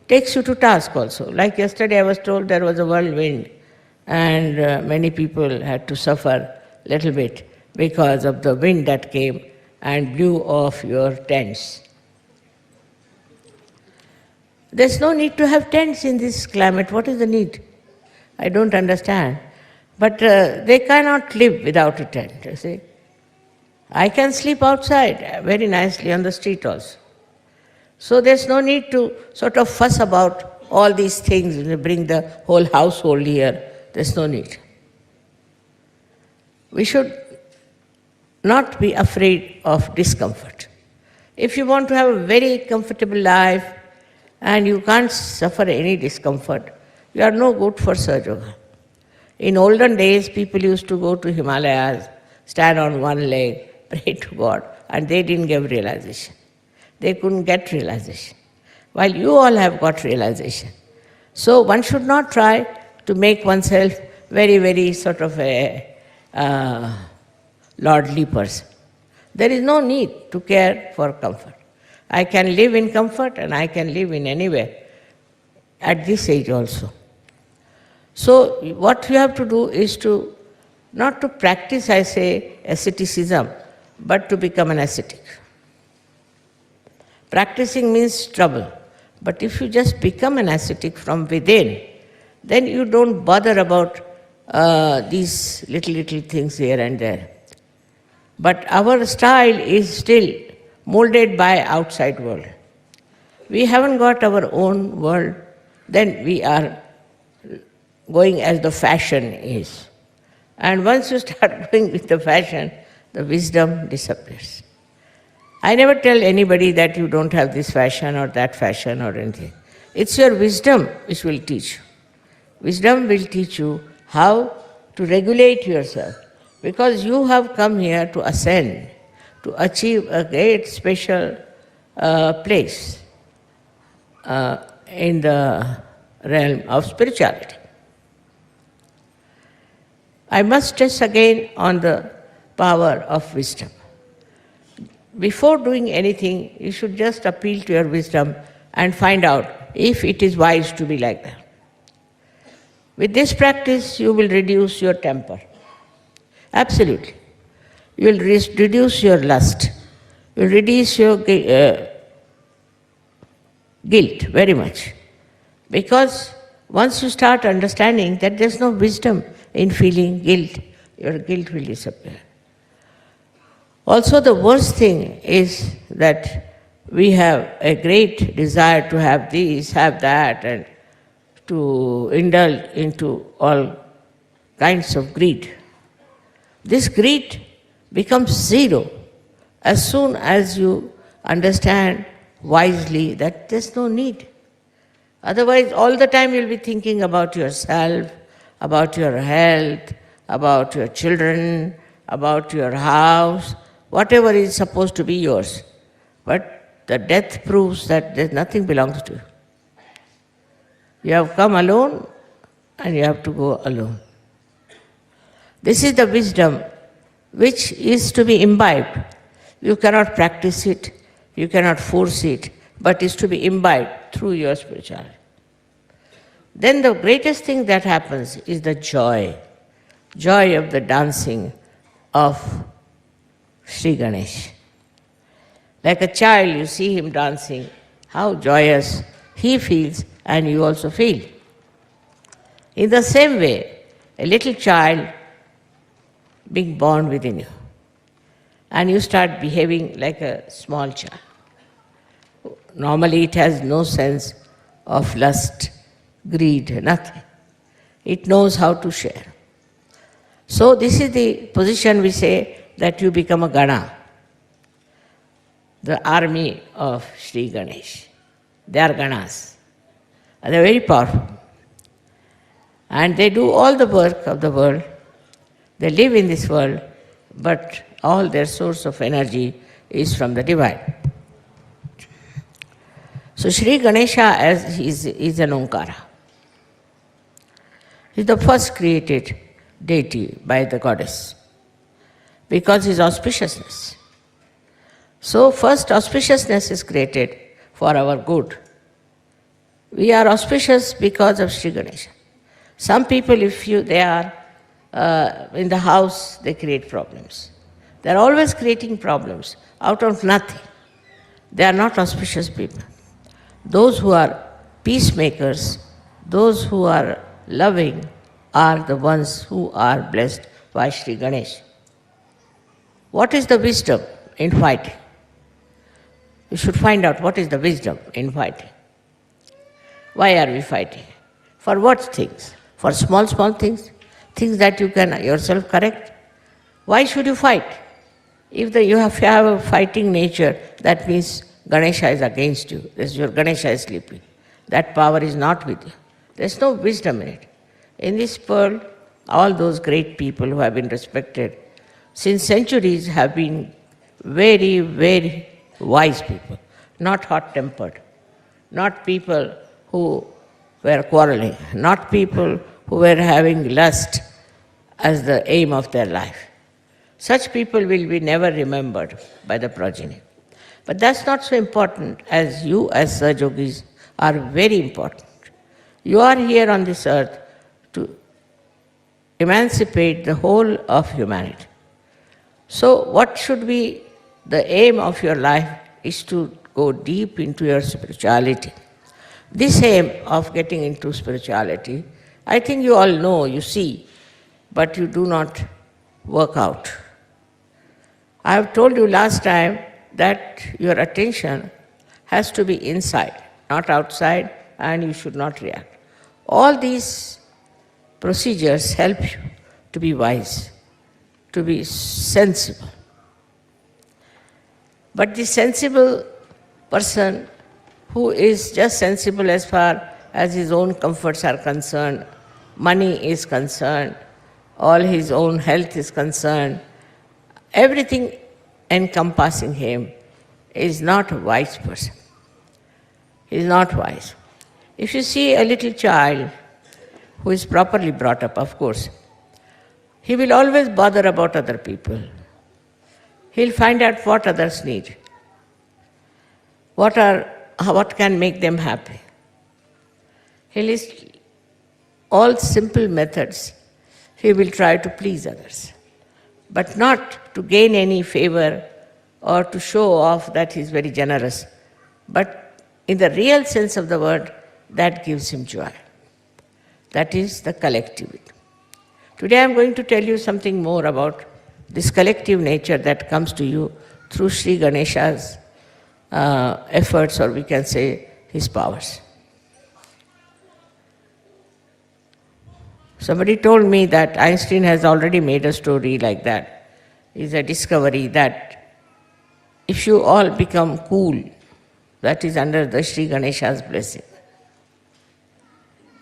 takes you to task also. Like yesterday I was told there was a whirlwind and many people had to suffer a little bit because of the wind that came and blew off your tents. There's no need to have tents in this climate. What is the need? I don't understand. But they cannot live without a tent, you see. I can sleep outside very nicely on the street also. So there's no need to sort of fuss about all these things, bring the whole household here. There's no need. We should not be afraid of discomfort. If you want to have a very comfortable life and you can't suffer any discomfort, you are no good for Sahaja. In olden days, people used to go to Himalayas, stand on one leg, pray to God, and they didn't get realization. They couldn't get realization. While you all have got realization. So one should not try to make oneself very, very sort of a lordly person. There is no need to care for comfort. I can live in comfort and I can live in anywhere, at this age also. So what you have to do is to, not to practice, I say, asceticism, but to become an ascetic. Practicing means trouble. But if you just become an ascetic from within, then you don't bother about these little things here and there. But our style is still molded by outside world. We haven't got our own world, then we are going as the fashion is. And once you start going with the fashion, the wisdom disappears. I never tell anybody that you don't have this fashion or that fashion or anything. It's your wisdom which will teach you. Wisdom will teach you how to regulate yourself, because you have come here to ascend, to achieve a great special place in the realm of spirituality. I must stress again on the power of wisdom. Before doing anything, you should just appeal to your wisdom and find out if it is wise to be like that. With this practice, you will reduce your temper. Absolutely. You will reduce your lust. You will reduce your guilt very much. Because once you start understanding that there is no wisdom in feeling guilt, your guilt will disappear. Also, the worst thing is that we have a great desire to have this, have that, and to indulge into all kinds of greed. This greed becomes zero as soon as you understand wisely that there's no need. Otherwise, all the time you'll be thinking about yourself, about your health, about your children, about your house, whatever is supposed to be yours. But the death proves that there's nothing belongs to you. You have come alone and you have to go alone. This is the wisdom which is to be imbibed. You cannot practice it, you cannot force it, but is to be imbibed through your spirituality. Then the greatest thing that happens is the joy of the dancing of Sri Ganesh. Like a child, you see him dancing, how joyous he feels and you also feel. In the same way, a little child being born within you, and you start behaving like a small child. Normally it has no sense of lust, greed, nothing. It knows how to share. So this is the position we say that you become a Gana, the army of Sri Ganesh. They are Ganas. And they are very powerful. And they do all the work of the world. They live in this world, but all their source of energy is from the divine. So Sri Ganesha is an Omkara. He is the first created deity by the goddess because his auspiciousness. So first auspiciousness is created for our good. We are auspicious because of Sri Ganesha. Some people, they are in the house, they create problems. They are always creating problems out of nothing. They are not auspicious people. Those who are peacemakers, those who are loving, are the ones who are blessed by Sri Ganesh. What is the wisdom in fighting? You should find out what is the wisdom in fighting. Why are we fighting? For what things? For small things? Things that you can yourself correct? Why should you fight? If you have a fighting nature, that means Ganesha is against you. Your Ganesha is sleeping. That power is not with you. There's no wisdom in it. In this world, all those great people who have been respected since centuries have been very, very wise people, not hot-tempered, not people who were quarreling, not people who were having lust as the aim of their life. Such people will be never remembered by the progeny. But that's not so important as you as Sahajogis are very important. You are here on this earth to emancipate the whole of humanity. So what should be the aim of your life is to go deep into your spirituality. This aim of getting into spirituality, I think you all know, you see, but you do not work out. I have told you last time that your attention has to be inside, not outside, and you should not react. All these procedures help you to be wise, to be sensible. But the sensible person who is just sensible as far as his own comforts are concerned, money is concerned, all his own health is concerned, everything encompassing him is not a wise person. He is not wise. If you see a little child who is properly brought up, of course, he will always bother about other people. He'll find out what others need, what can make them happy. He'll list all simple methods. He will try to please others, but not to gain any favor or to show off that he's very generous. But in the real sense of the word, that gives him joy. That is the collectivity. Today I'm going to tell you something more about this collective nature that comes to you through Sri Ganesha's efforts, or we can say his powers. Somebody told me that Einstein has already made a story like that. It's a discovery that if you all become cool, that is under the Sri Ganesha's blessing,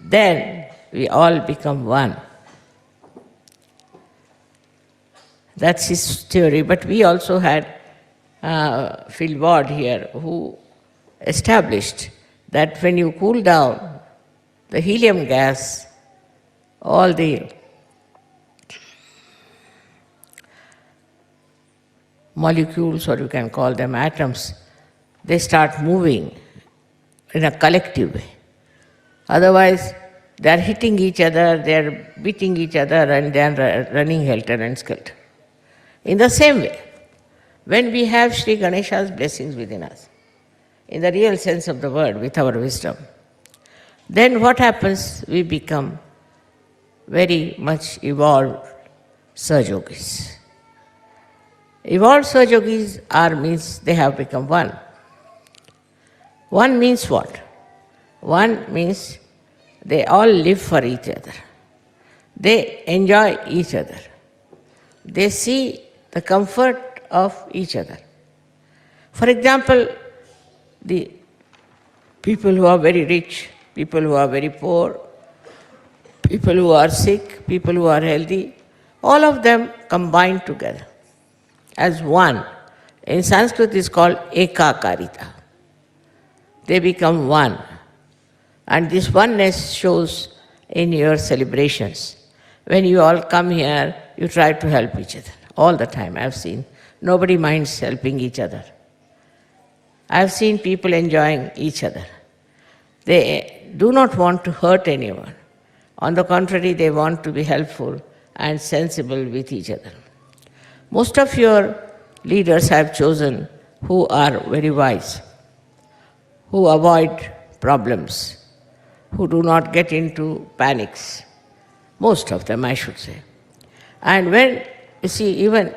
then we all become one. That's his theory. But we also had Phil Ward here, who established that when you cool down the helium gas, all the molecules, or you can call them atoms, they start moving in a collective way. Otherwise, they are hitting each other, they are beating each other, and they are running helter and skelter. In the same way, when we have Sri Ganesha's blessings within us, in the real sense of the word, with our wisdom, then what happens? We become very much evolved Sahajogis. Evolved Sahajogis means they have become one. One means what? One means they all live for each other. They enjoy each other. they see the comfort of each other. For example, the people who are very rich, people who are very poor, people who are sick, people who are healthy, all of them combine together as one. In Sanskrit, it's called ekakarita. They become one. And this oneness shows in your celebrations. When you all come here, you try to help each other. All the time, I've seen. Nobody minds helping each other. I've seen people enjoying each other. They do not want to hurt anyone. On the contrary, they want to be helpful and sensible with each other. Most of your leaders have chosen who are very wise, who avoid problems, who do not get into panics. Most of them, I should say. And when, you see, even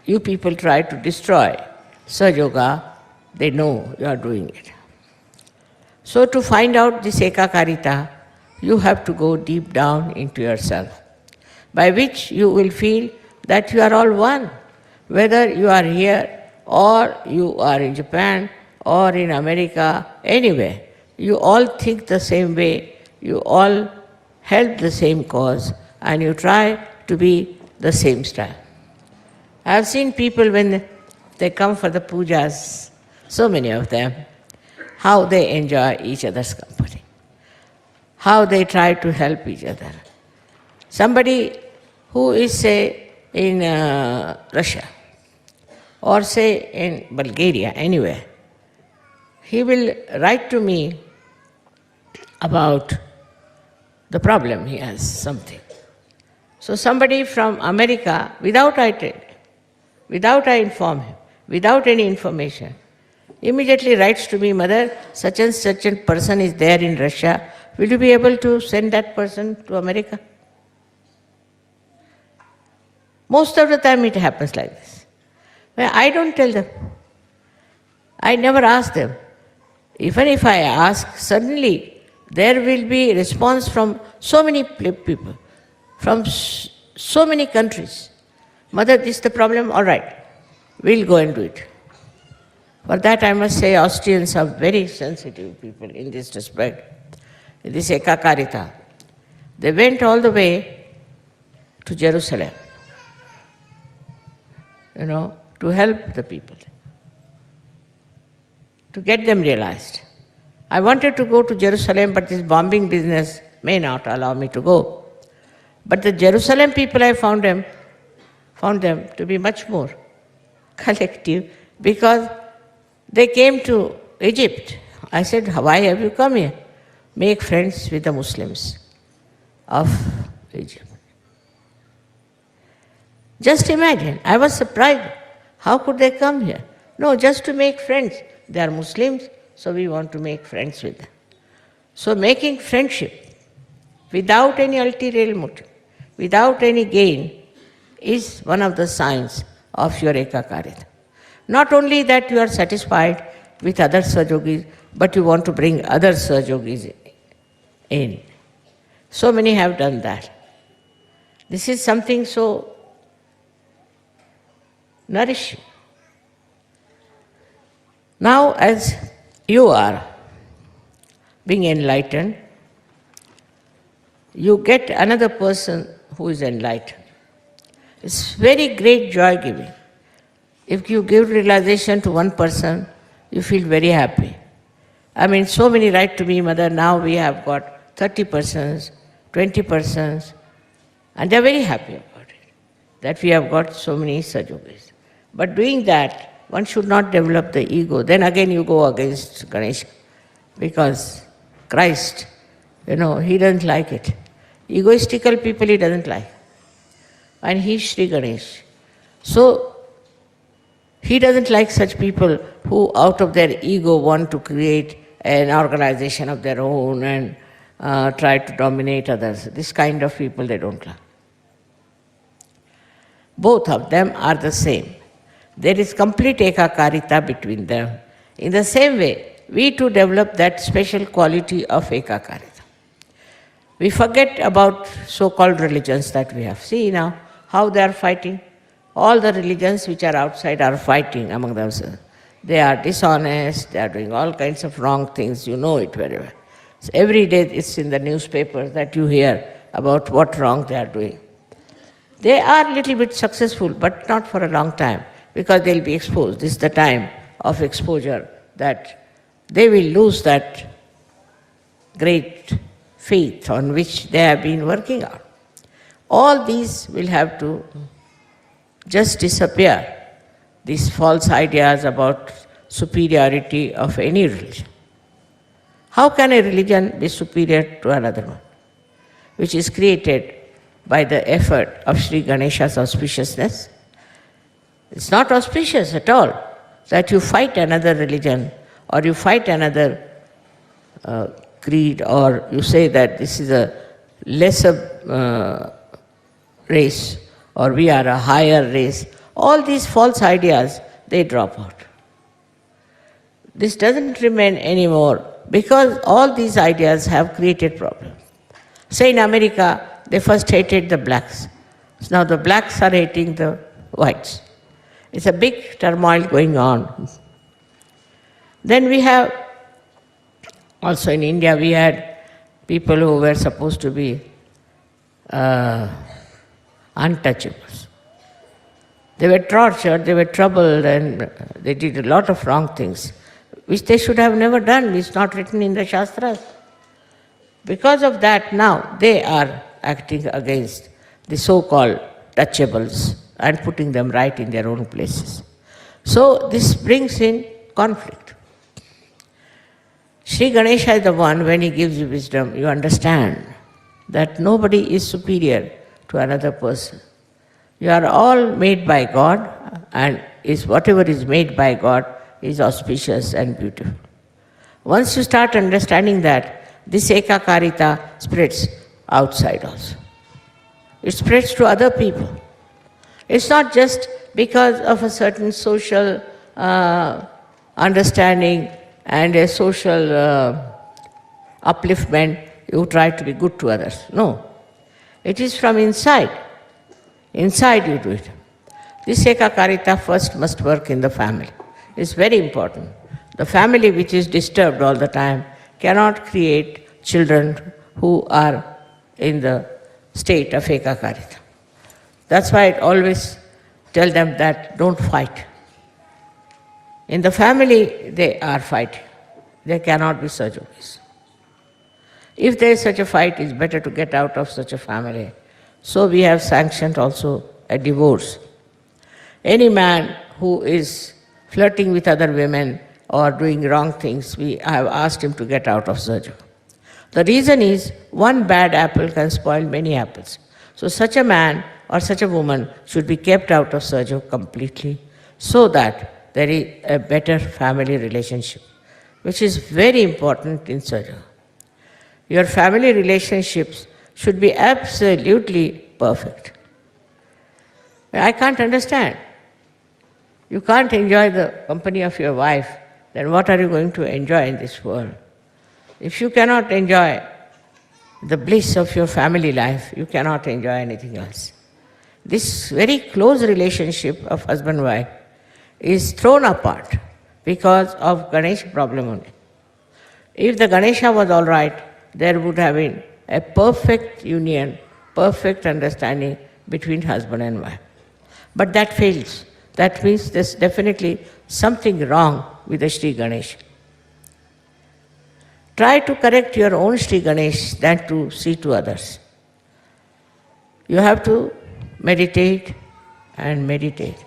you people try to destroy SahajaYoga, they know you are doing it. So to find out this ekakarita, you have to go deep down into yourself, by which you will feel that you are all one. Whether you are here or you are in Japan or in America, anywhere, you all think the same way, you all help the same cause, and you try to be the same style. I have seen people when they come for the pujas, so many of them, how they enjoy each other's company, how they try to help each other. Somebody who is, say, in Russia, or say in Bulgaria, anywhere, he will write to me about the problem he has, something. So somebody from America, without I inform him, without any information, immediately writes to me, Mother, such and such a person is there in Russia, will you be able to send that person to America? Most of the time it happens like this. Well, I don't tell them. I never ask them. Even if I ask, suddenly there will be response from so many people, from so many countries. Mother, this is the problem, all right, we'll go and do it. For that I must say Austrians are very sensitive people in this respect. This ekakarita. They went all the way to Jerusalem, to help the people, to get them realized. I wanted to go to Jerusalem, but this bombing business may not allow me to go. But the Jerusalem people, I found them to be much more collective, because they came to Egypt. I said, why have you come here? Make friends with the Muslims of Egypt. Just imagine, I was surprised. How could they come here? No, just to make friends. They are Muslims, so we want to make friends with them. So making friendship without any ulterior motive, without any gain, is one of the signs of your ekakarita. Not only that you are satisfied with other Sahajogis, but you want to bring other Sahajogis in. So many have done that. This is something so nourishing. Now, as you are being enlightened, you get another person who is enlightened. It's very great joy giving. If you give realization to one person, you feel very happy. I mean, so many write to me, Mother, now we have got 30 persons, 20 persons, and they're very happy about it, that we have got so many Sahajogis. But doing that, one should not develop the ego. Then again you go against Ganesha, because Christ, he doesn't like it. Egoistical people he doesn't like. And he's Sri Ganesh. So, he doesn't like such people who out of their ego want to create an organization of their own and try to dominate others. This kind of people they don't like. Both of them are the same. There is complete ekakarita between them. In the same way, we too develop that special quality of ekakarita. We forget about so-called religions that we have. See now, How they are fighting? All the religions which are outside are fighting among themselves. They are dishonest, they are doing all kinds of wrong things, you know it very well. So every day it's in the newspaper that you hear about what wrong they are doing. They are a little bit successful, but not for a long time, because they'll be exposed. This is the time of exposure that they will lose that great faith on which they have been working on. All these will have to just disappear, these false ideas about superiority of any religion. How can a religion be superior to another one, which is created by the effort of Sri Ganesha's auspiciousness? It's not auspicious at all that you fight another religion or you fight another creed, or you say that this is a lesser race or we are a higher race. All these false ideas, they drop out. This doesn't remain anymore because all these ideas have created problems. Say in America, they first hated the blacks. So now the blacks are hating the whites. It's a big turmoil going on. Then we have, also in India, we had people who were supposed to be untouchables. They were tortured, they were troubled, and they did a lot of wrong things, which they should have never done. It's not written in the Shastras. Because of that, now they are acting against the so-called touchables and putting them right in their own places. So this brings in conflict. Sri Ganesha is the one, when he gives you wisdom, you understand that nobody is superior to another person. You are all made by God, and whatever is made by God is auspicious and beautiful. Once you start understanding that, this ekakarita spreads outside also. It spreads to other people. It's not just because of a certain social understanding and a social upliftment you try to be good to others. No. It is from inside. Inside you do it. This ekakarita first must work in the family. It's very important. The family which is disturbed all the time cannot create children who are in the state of ekakarita. That's why I always tell them that don't fight. In the family, they are fighting. There cannot be such a peace. If there is such a fight, it's better to get out of such a family. So we have sanctioned also a divorce. Any man who is flirting with other women or doing wrong things, we have asked him to get out of Sahaja. The reason is, one bad apple can spoil many apples. So such a man or such a woman should be kept out of Sahaja completely, so that there is a better family relationship, which is very important in Sahaja. Your family relationships should be absolutely perfect. I can't understand. You can't enjoy the company of your wife, then what are you going to enjoy in this world? If you cannot enjoy the bliss of your family life, you cannot enjoy anything else. This very close relationship of husband-wife is thrown apart because of Ganesha problem only. If the Ganesha was all right, there would have been a perfect union, perfect understanding between husband and wife. But that fails. That means there's definitely something wrong with the Sri Ganesha. Try to correct your own Sri Ganesh than to see to others. You have to meditate and meditate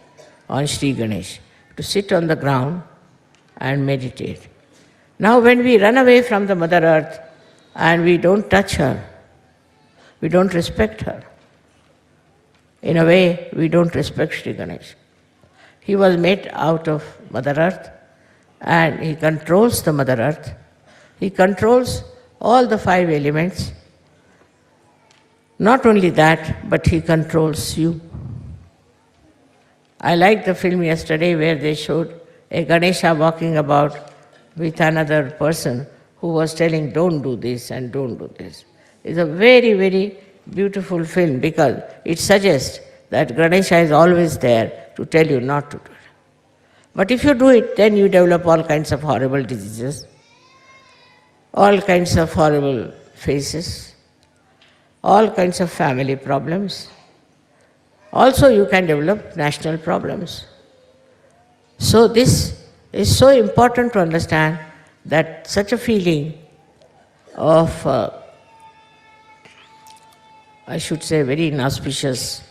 on Sri Ganesh, to sit on the ground and meditate. Now when we run away from the Mother Earth and we don't touch her, we don't respect her. In a way, we don't respect Sri Ganesh. He was made out of Mother Earth and he controls the Mother Earth. He controls all the 5 elements. Not only that, but he controls you. I liked the film yesterday where they showed a Ganesha walking about with another person who was telling, don't do this and don't do this. It's a very, very beautiful film because it suggests that Ganesha is always there to tell you not to do it. But if you do it, then you develop all kinds of horrible diseases, all kinds of horrible faces, all kinds of family problems. Also, you can develop national problems. So this is so important to understand that such a feeling of, I should say, very inauspicious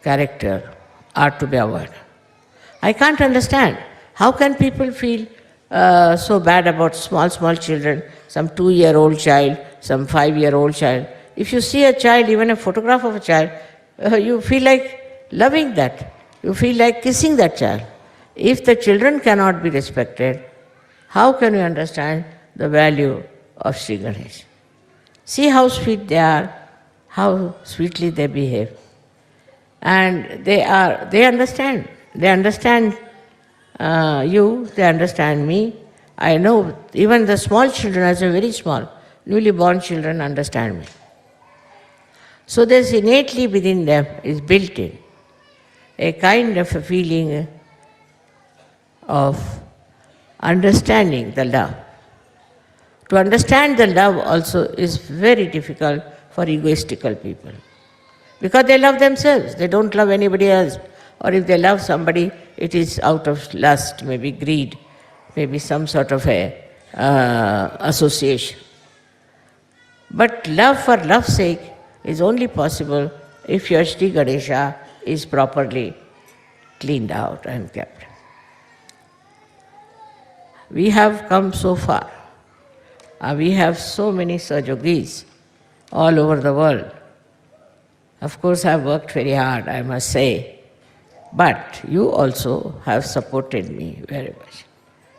character are to be avoided. I can't understand. How can people feel so bad about small children, some 2-year-old child, some 5-year-old child? If you see a child, even a photograph of a child, you feel like loving that. You feel like kissing that child. If the children cannot be respected, how can you understand the value of Sri Ganesh? See how sweet they are, how sweetly they behave. And they understand. They understand you, they understand me. I know even the small children, as a very small, newly born children, understand me. So there's innately within them, is built in, a kind of a feeling of understanding the love. To understand the love also is very difficult for egoistical people. Because they love themselves, they don't love anybody else. Or if they love somebody, it is out of lust, maybe greed, maybe some sort of a association. But love for love's sake is only possible if your Sri Ganesha is properly cleaned out and kept. We have come so far. We have so many Sahajogis all over the world. Of course, I have worked very hard, I must say. But you also have supported me very much.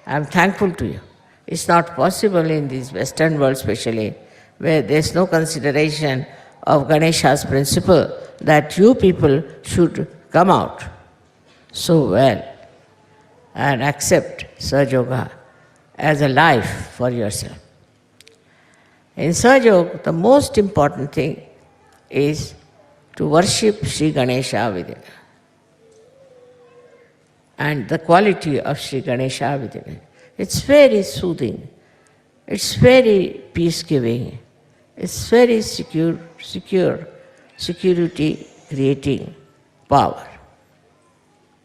I am thankful to you. It's not possible in this Western world especially, where there's no consideration of Ganesha's principle that you people should come out so well and accept Sahaja as a life for yourself. In Sahaja, the most important thing is to worship Sri Ganesha within, and the quality of Sri Ganesha within it. It's very soothing, it's very peace-giving, it's very security creating power.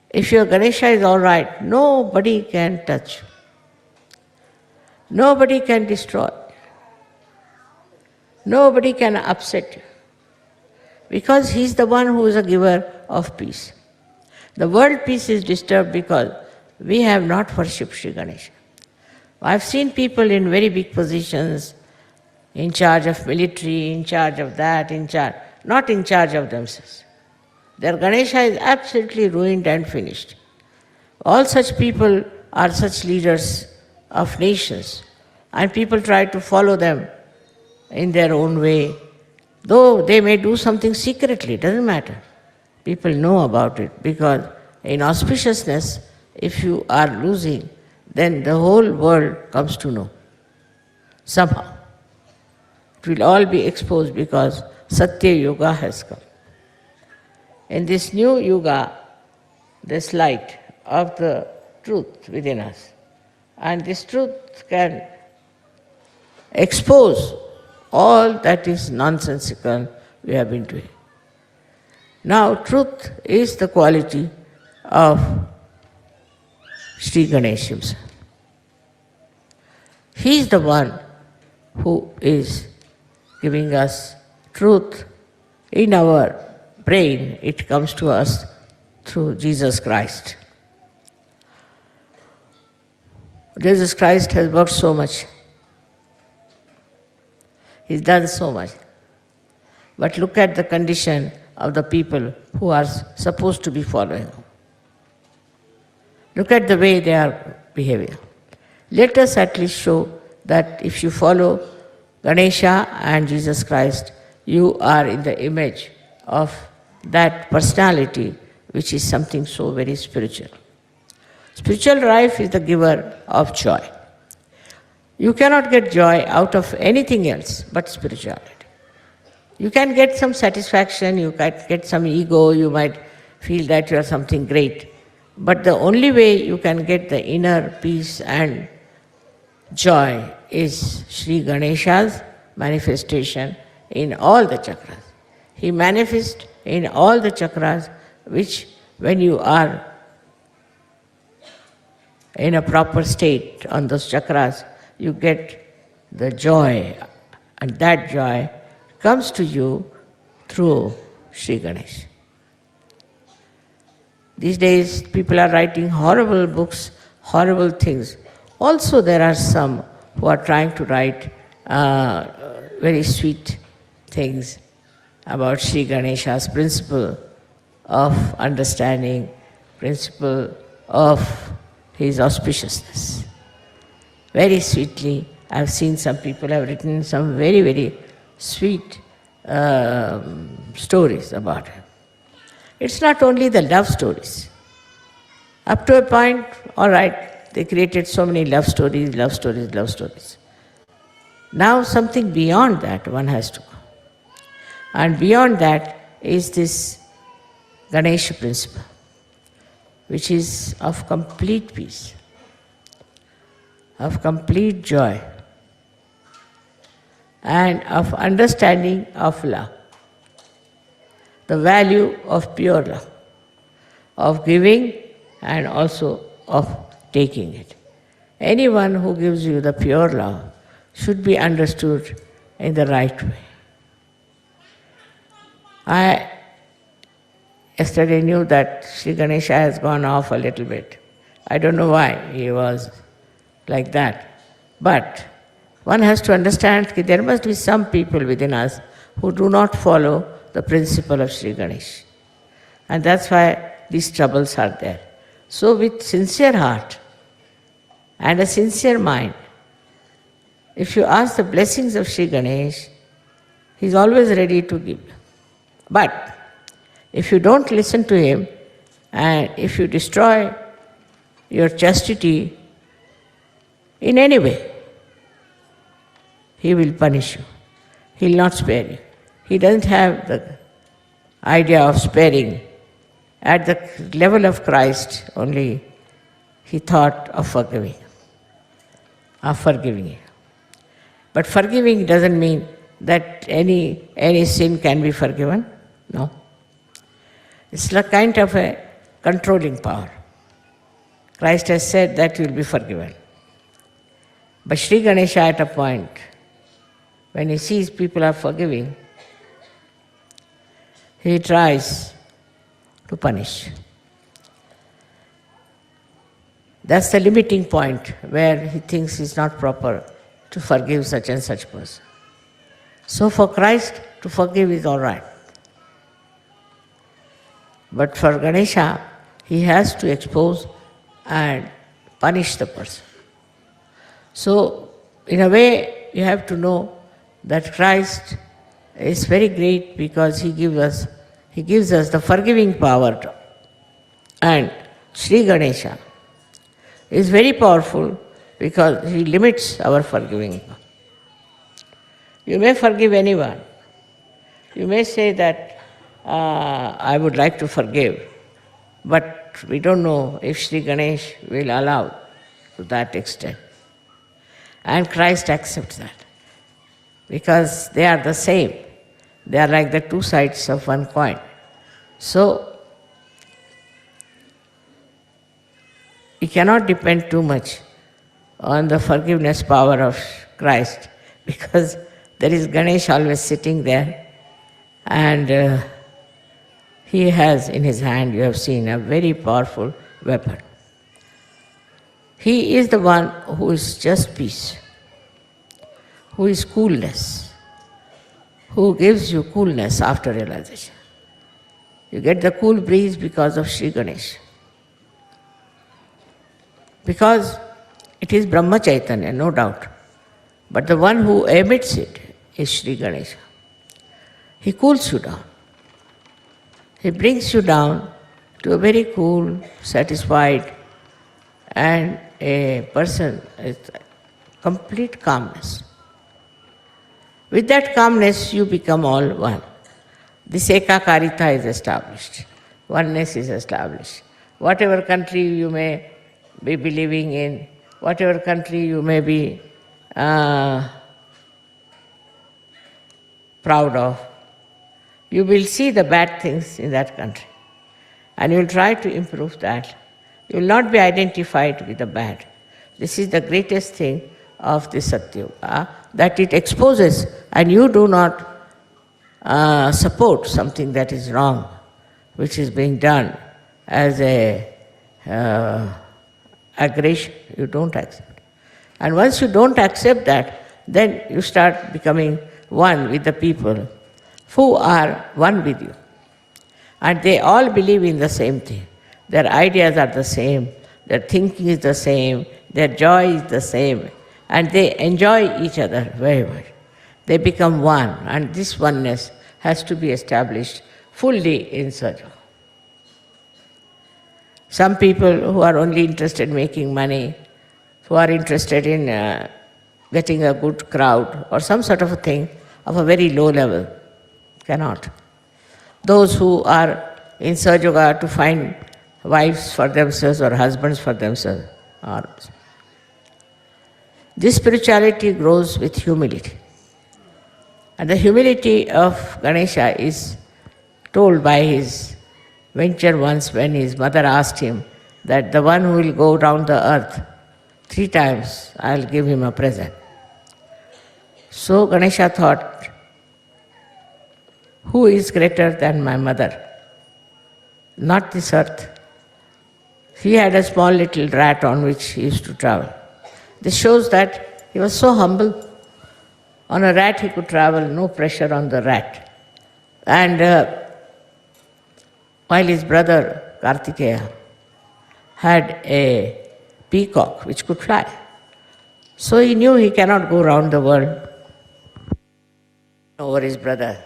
If your Ganesha is all right, nobody can touch you. Nobody can destroy. Nobody can upset you. Because he is the one who is a giver of peace. The world peace is disturbed because we have not worshipped Sri Ganesha. I've seen people in very big positions, in charge of military, in charge of that, not in charge of themselves. Their Ganesha is absolutely ruined and finished. All such people are such leaders of nations, and people try to follow them in their own way. Though they may do something secretly, it doesn't matter. People know about it because in auspiciousness, if you are losing, then the whole world comes to know. Somehow. It will all be exposed because SahajaYoga has come. In this new yoga, this light of the truth within us. And this truth can expose all that is nonsensical we have been doing. Now, truth is the quality of Sri Ganesh himself. He is the one who is giving us truth in our brain. It comes to us through Jesus Christ. Jesus Christ has worked so much. He's done so much. But look at the condition of the people who are supposed to be following him. Look at the way they are behaving. Let us at least show that if you follow Ganesha and Jesus Christ, you are in the image of that personality which is something so very spiritual. Spiritual life is the giver of joy. You cannot get joy out of anything else but spirituality. You can get some satisfaction, you can get some ego, you might feel that you are something great. But the only way you can get the inner peace and joy is Sri Ganesha's manifestation in all the chakras. He manifests in all the chakras, which when you are in a proper state on those chakras, you get the joy, and that joy comes to you through Sri Ganesh. These days, people are writing horrible books, horrible things. Also, there are some who are trying to write very sweet things about Sri Ganesha's principle of understanding, principle of his auspiciousness. Very sweetly, I've seen some people have written some very, very sweet stories about him. It's not only the love stories. Up to a point, all right, they created so many love stories, love stories, love stories. Now something beyond that one has to go. And beyond that is this Ganesha principle, which is of complete peace, of complete joy, and of understanding of love, the value of pure love, of giving and also of taking it. Anyone who gives you the pure love should be understood in the right way. I yesterday knew that Sri Ganesha has gone off a little bit. I don't know why he was like that. But one has to understand that there must be some people within us who do not follow the principle of Sri Ganesh. And that's why these troubles are there. So with sincere heart and a sincere mind, if you ask the blessings of Sri Ganesh, he is always ready to give. But if you don't listen to him, and if you destroy your chastity in any way, he will punish you. He will not spare you. He doesn't have the idea of sparing. At the level of Christ only, he thought of forgiving you. But forgiving doesn't mean that any sin can be forgiven. No. It's like kind of a controlling power. Christ has said that you will be forgiven. But Sri Ganesha at a point, when he sees people are forgiving, he tries to punish. That's the limiting point where he thinks it's not proper to forgive such and such person. So for Christ, to forgive is all right. But for Ganesha, he has to expose and punish the person. So, in a way, you have to know that Christ is very great because he gives us the forgiving power. And Sri Ganesha is very powerful because he limits our forgiving power. You may forgive anyone. You may say that I would like to forgive, but we don't know if Sri Ganesh will allow to that extent. And Christ accepts that because they are the same. They are like the two sides of one coin. So, we cannot depend too much on the forgiveness power of Christ because there is Ganesh always sitting there and he has in his hand, you have seen, a very powerful weapon. He is the one who is just peace, who is coolness, who gives you coolness after realization. You get the cool breeze because of Sri Ganesh. Because it is Brahma Chaitanya, no doubt. But the one who emits it is Sri Ganesha. He cools you down. He brings you down to a very cool, satisfied, and a person with complete calmness. With that calmness, you become all one. This ekakarita is established. Oneness is established. Whatever country you may be believing in, whatever country you may be proud of, you will see the bad things in that country. And you will try to improve that. You will not be identified with the bad. This is the greatest thing of the SahajaYoga, that it exposes and you do not support something that is wrong, which is being done as a aggression. You don't accept. And once you don't accept that, then you start becoming one with the people who are one with you. And they all believe in the same thing. Their ideas are the same, their thinking is the same, their joy is the same, and they enjoy each other very much. They become one, and this oneness has to be established fully in SahajaYoga. Some people who are only interested in making money, who are interested in getting a good crowd or some sort of a thing of a very low level, cannot. Those who are in SahajaYoga to find wives for themselves or husbands for themselves. This spirituality grows with humility. And the humility of Ganesha is told by his venture once when his mother asked him that the one who will go round the earth 3 times, I'll give him a present. So Ganesha thought, who is greater than my mother? Not this earth. He had a small little rat on which he used to travel. This shows that he was so humble. On a rat he could travel, no pressure on the rat. And while his brother Kartikeya had a peacock which could fly. So he knew he cannot go round the world over his brother.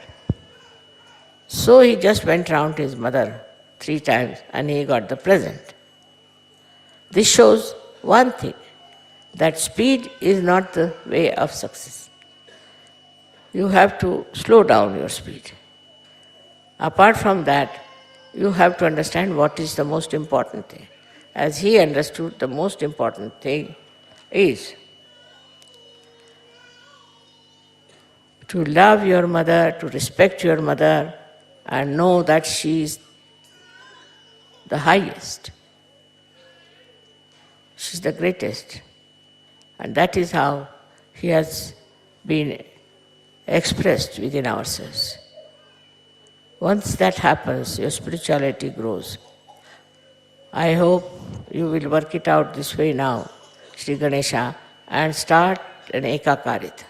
So he just went round to his mother 3 times and he got the present. This shows one thing, that speed is not the way of success. You have to slow down your speed. Apart from that, you have to understand what is the most important thing. As he understood, the most important thing is to love your mother, to respect your mother, and know that she is the highest. She is the greatest. And that is how he has been expressed within ourselves. Once that happens, your spirituality grows. I hope you will work it out this way now, Sri Ganesha, and start an ekakarita.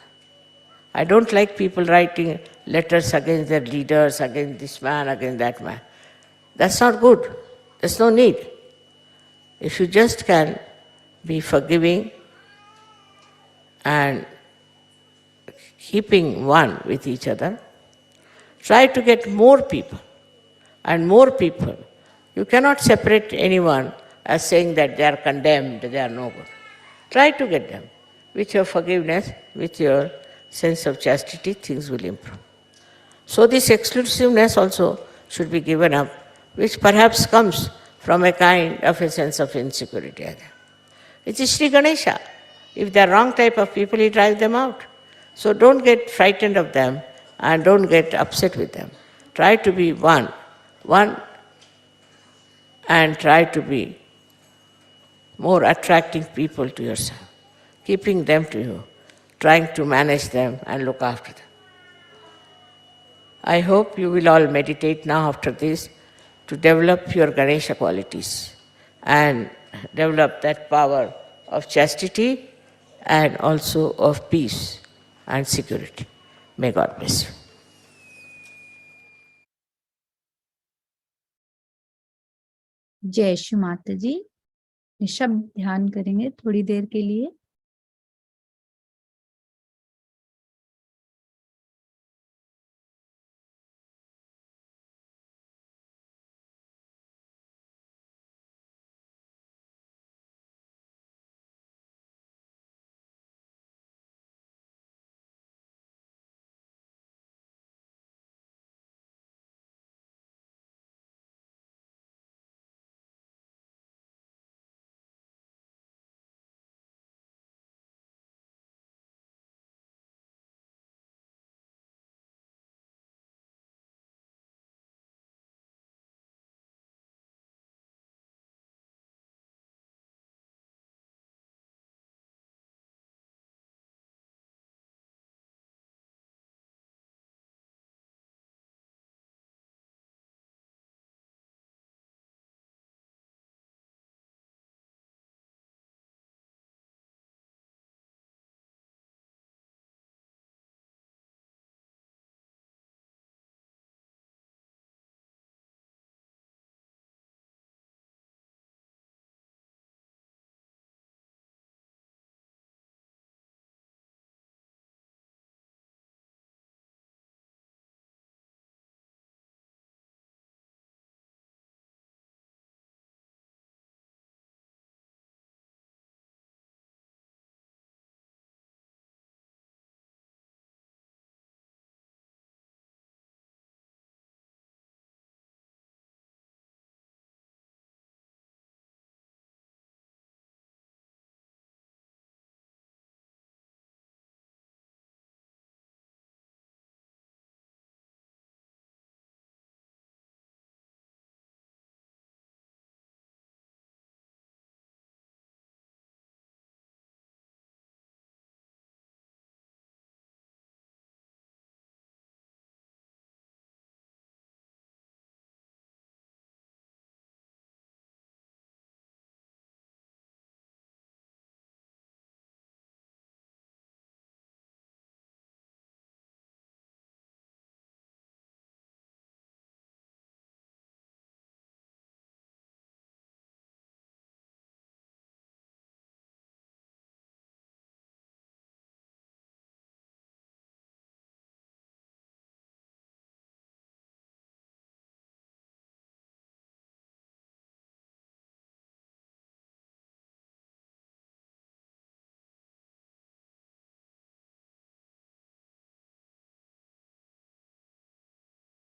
I don't like people writing letters against their leaders, against this man, against that man. That's not good. There's no need. If you just can be forgiving and keeping one with each other, try to get more people and more people. You cannot separate anyone as saying that they are condemned, they are no good. Try to get them. With your forgiveness, with your sense of chastity, things will improve. So this exclusiveness also should be given up, which perhaps comes from a kind of a sense of insecurity. It is Sri Ganesha. If they are wrong type of people, he drives them out. So don't get frightened of them and don't get upset with them. Try to be one, and try to be more attracting people to yourself, keeping them to you, trying to manage them and look after them. I hope you will all meditate now after this to develop your Ganesha qualities and develop that power of chastity and also of peace and security. May God bless you. जय श्री माता जी। निशब्द ध्यान करेंगे थोड़ी देर के लिए।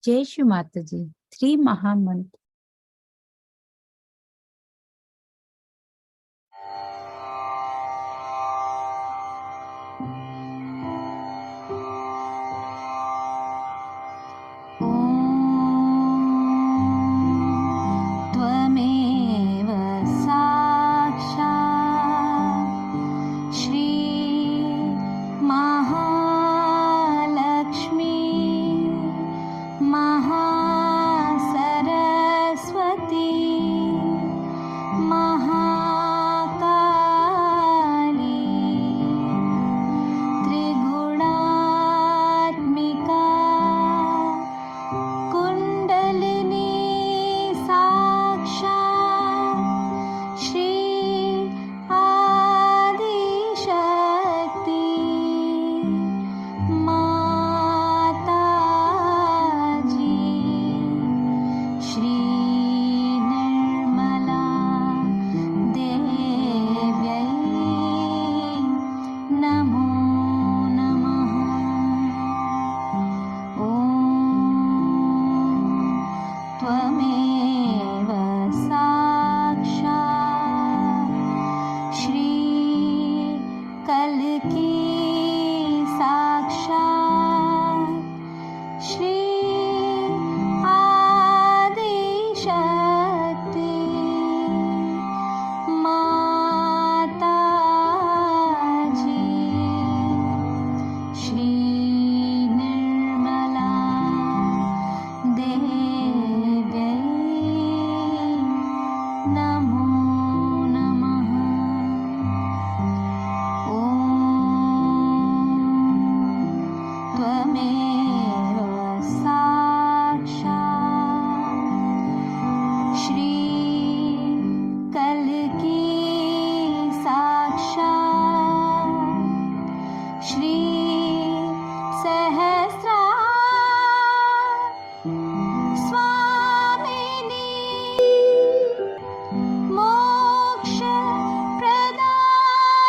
जय श्री माता जी। 3 महामंत्र। त्वमेव साक्षात् श्री महालक्ष्मी महासरस्वती महाकाली त्रिगुणात्मिका कुण्डलिनी साक्षात् श्री आदिशक्ति माताजी श्री निर्मला देव्यै नमो नमः। ॐ त्वमेव साक्षात् श्री कल्की साक्षात् श्री आदिशक्ति माताजी श्री निर्मला देव्यै नमो नमः। ॐ त्वमेव साक्षात् श्री कल्की साक्षात् श्री सहस्रा स्वामिनी मोक्ष प्रदायिनी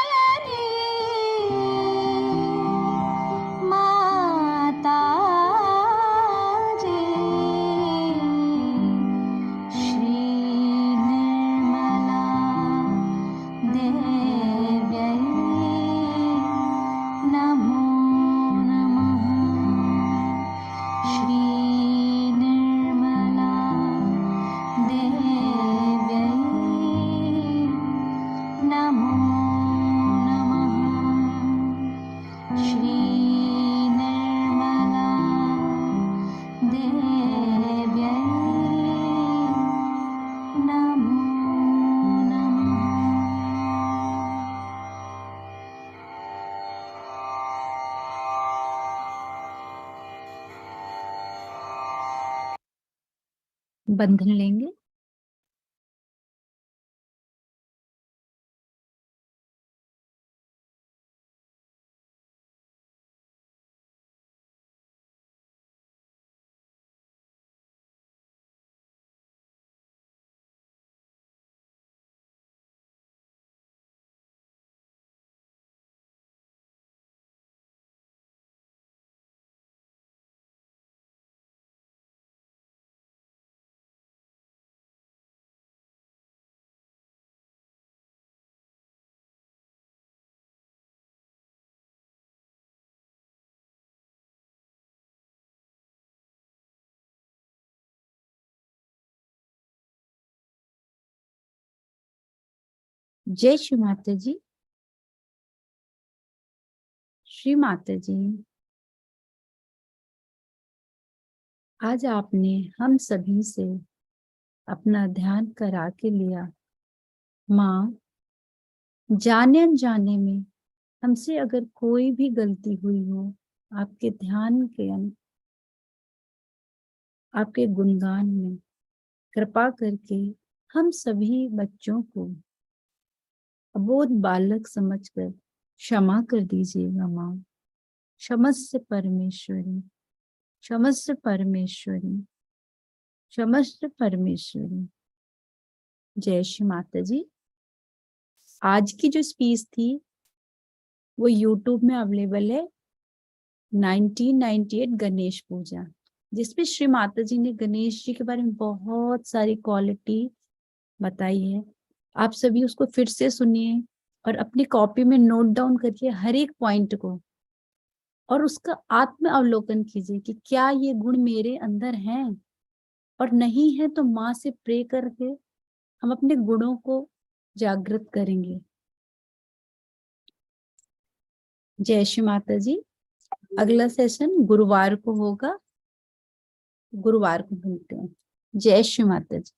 माताजी श्री निर्मला देव्यै नमो नमः। श्री निर्मला देव्यै नमो नमः। श्री निर्मला देव्यै नमो नमः। बंधन लेंगे। जय श्री माता जी। श्री माता जी, आज आपने हम सभी से अपना ध्यान करा के लिया। माँ, जाने अनजाने में हमसे अगर कोई भी गलती हुई हो, आपके ध्यान के आपके गुणगान में कृपा करके हम सभी बच्चों को अबोध बालक समझकर क्षमा कर दीजिएगा। माँ, क्षमस्व परमेश्वरी, क्षमस्व परमेश्वरी, क्षमस्व परमेश्वरी। जय श्री माता जी। आज की जो स्पीच थी वो YouTube में अवेलेबल है, 1998 गणेश पूजा। जिसमें श्री माता जी ने गणेश जी के बारे में बहुत सारी क्वालिटी बताई है। आप सभी उसको फिर से सुनिए और अपनी कॉपी में नोट डाउन करिए हर एक पॉइंट को, और उसका आत्म अवलोकन कीजिए कि क्या ये गुण मेरे अंदर हैं, और नहीं है तो माँ से प्रे करके हम अपने गुणों को जागृत करेंगे। जय श्री माता जी। अगला सेशन गुरुवार को होगा, गुरुवार को मिलते हैं। जय श्री माता जी।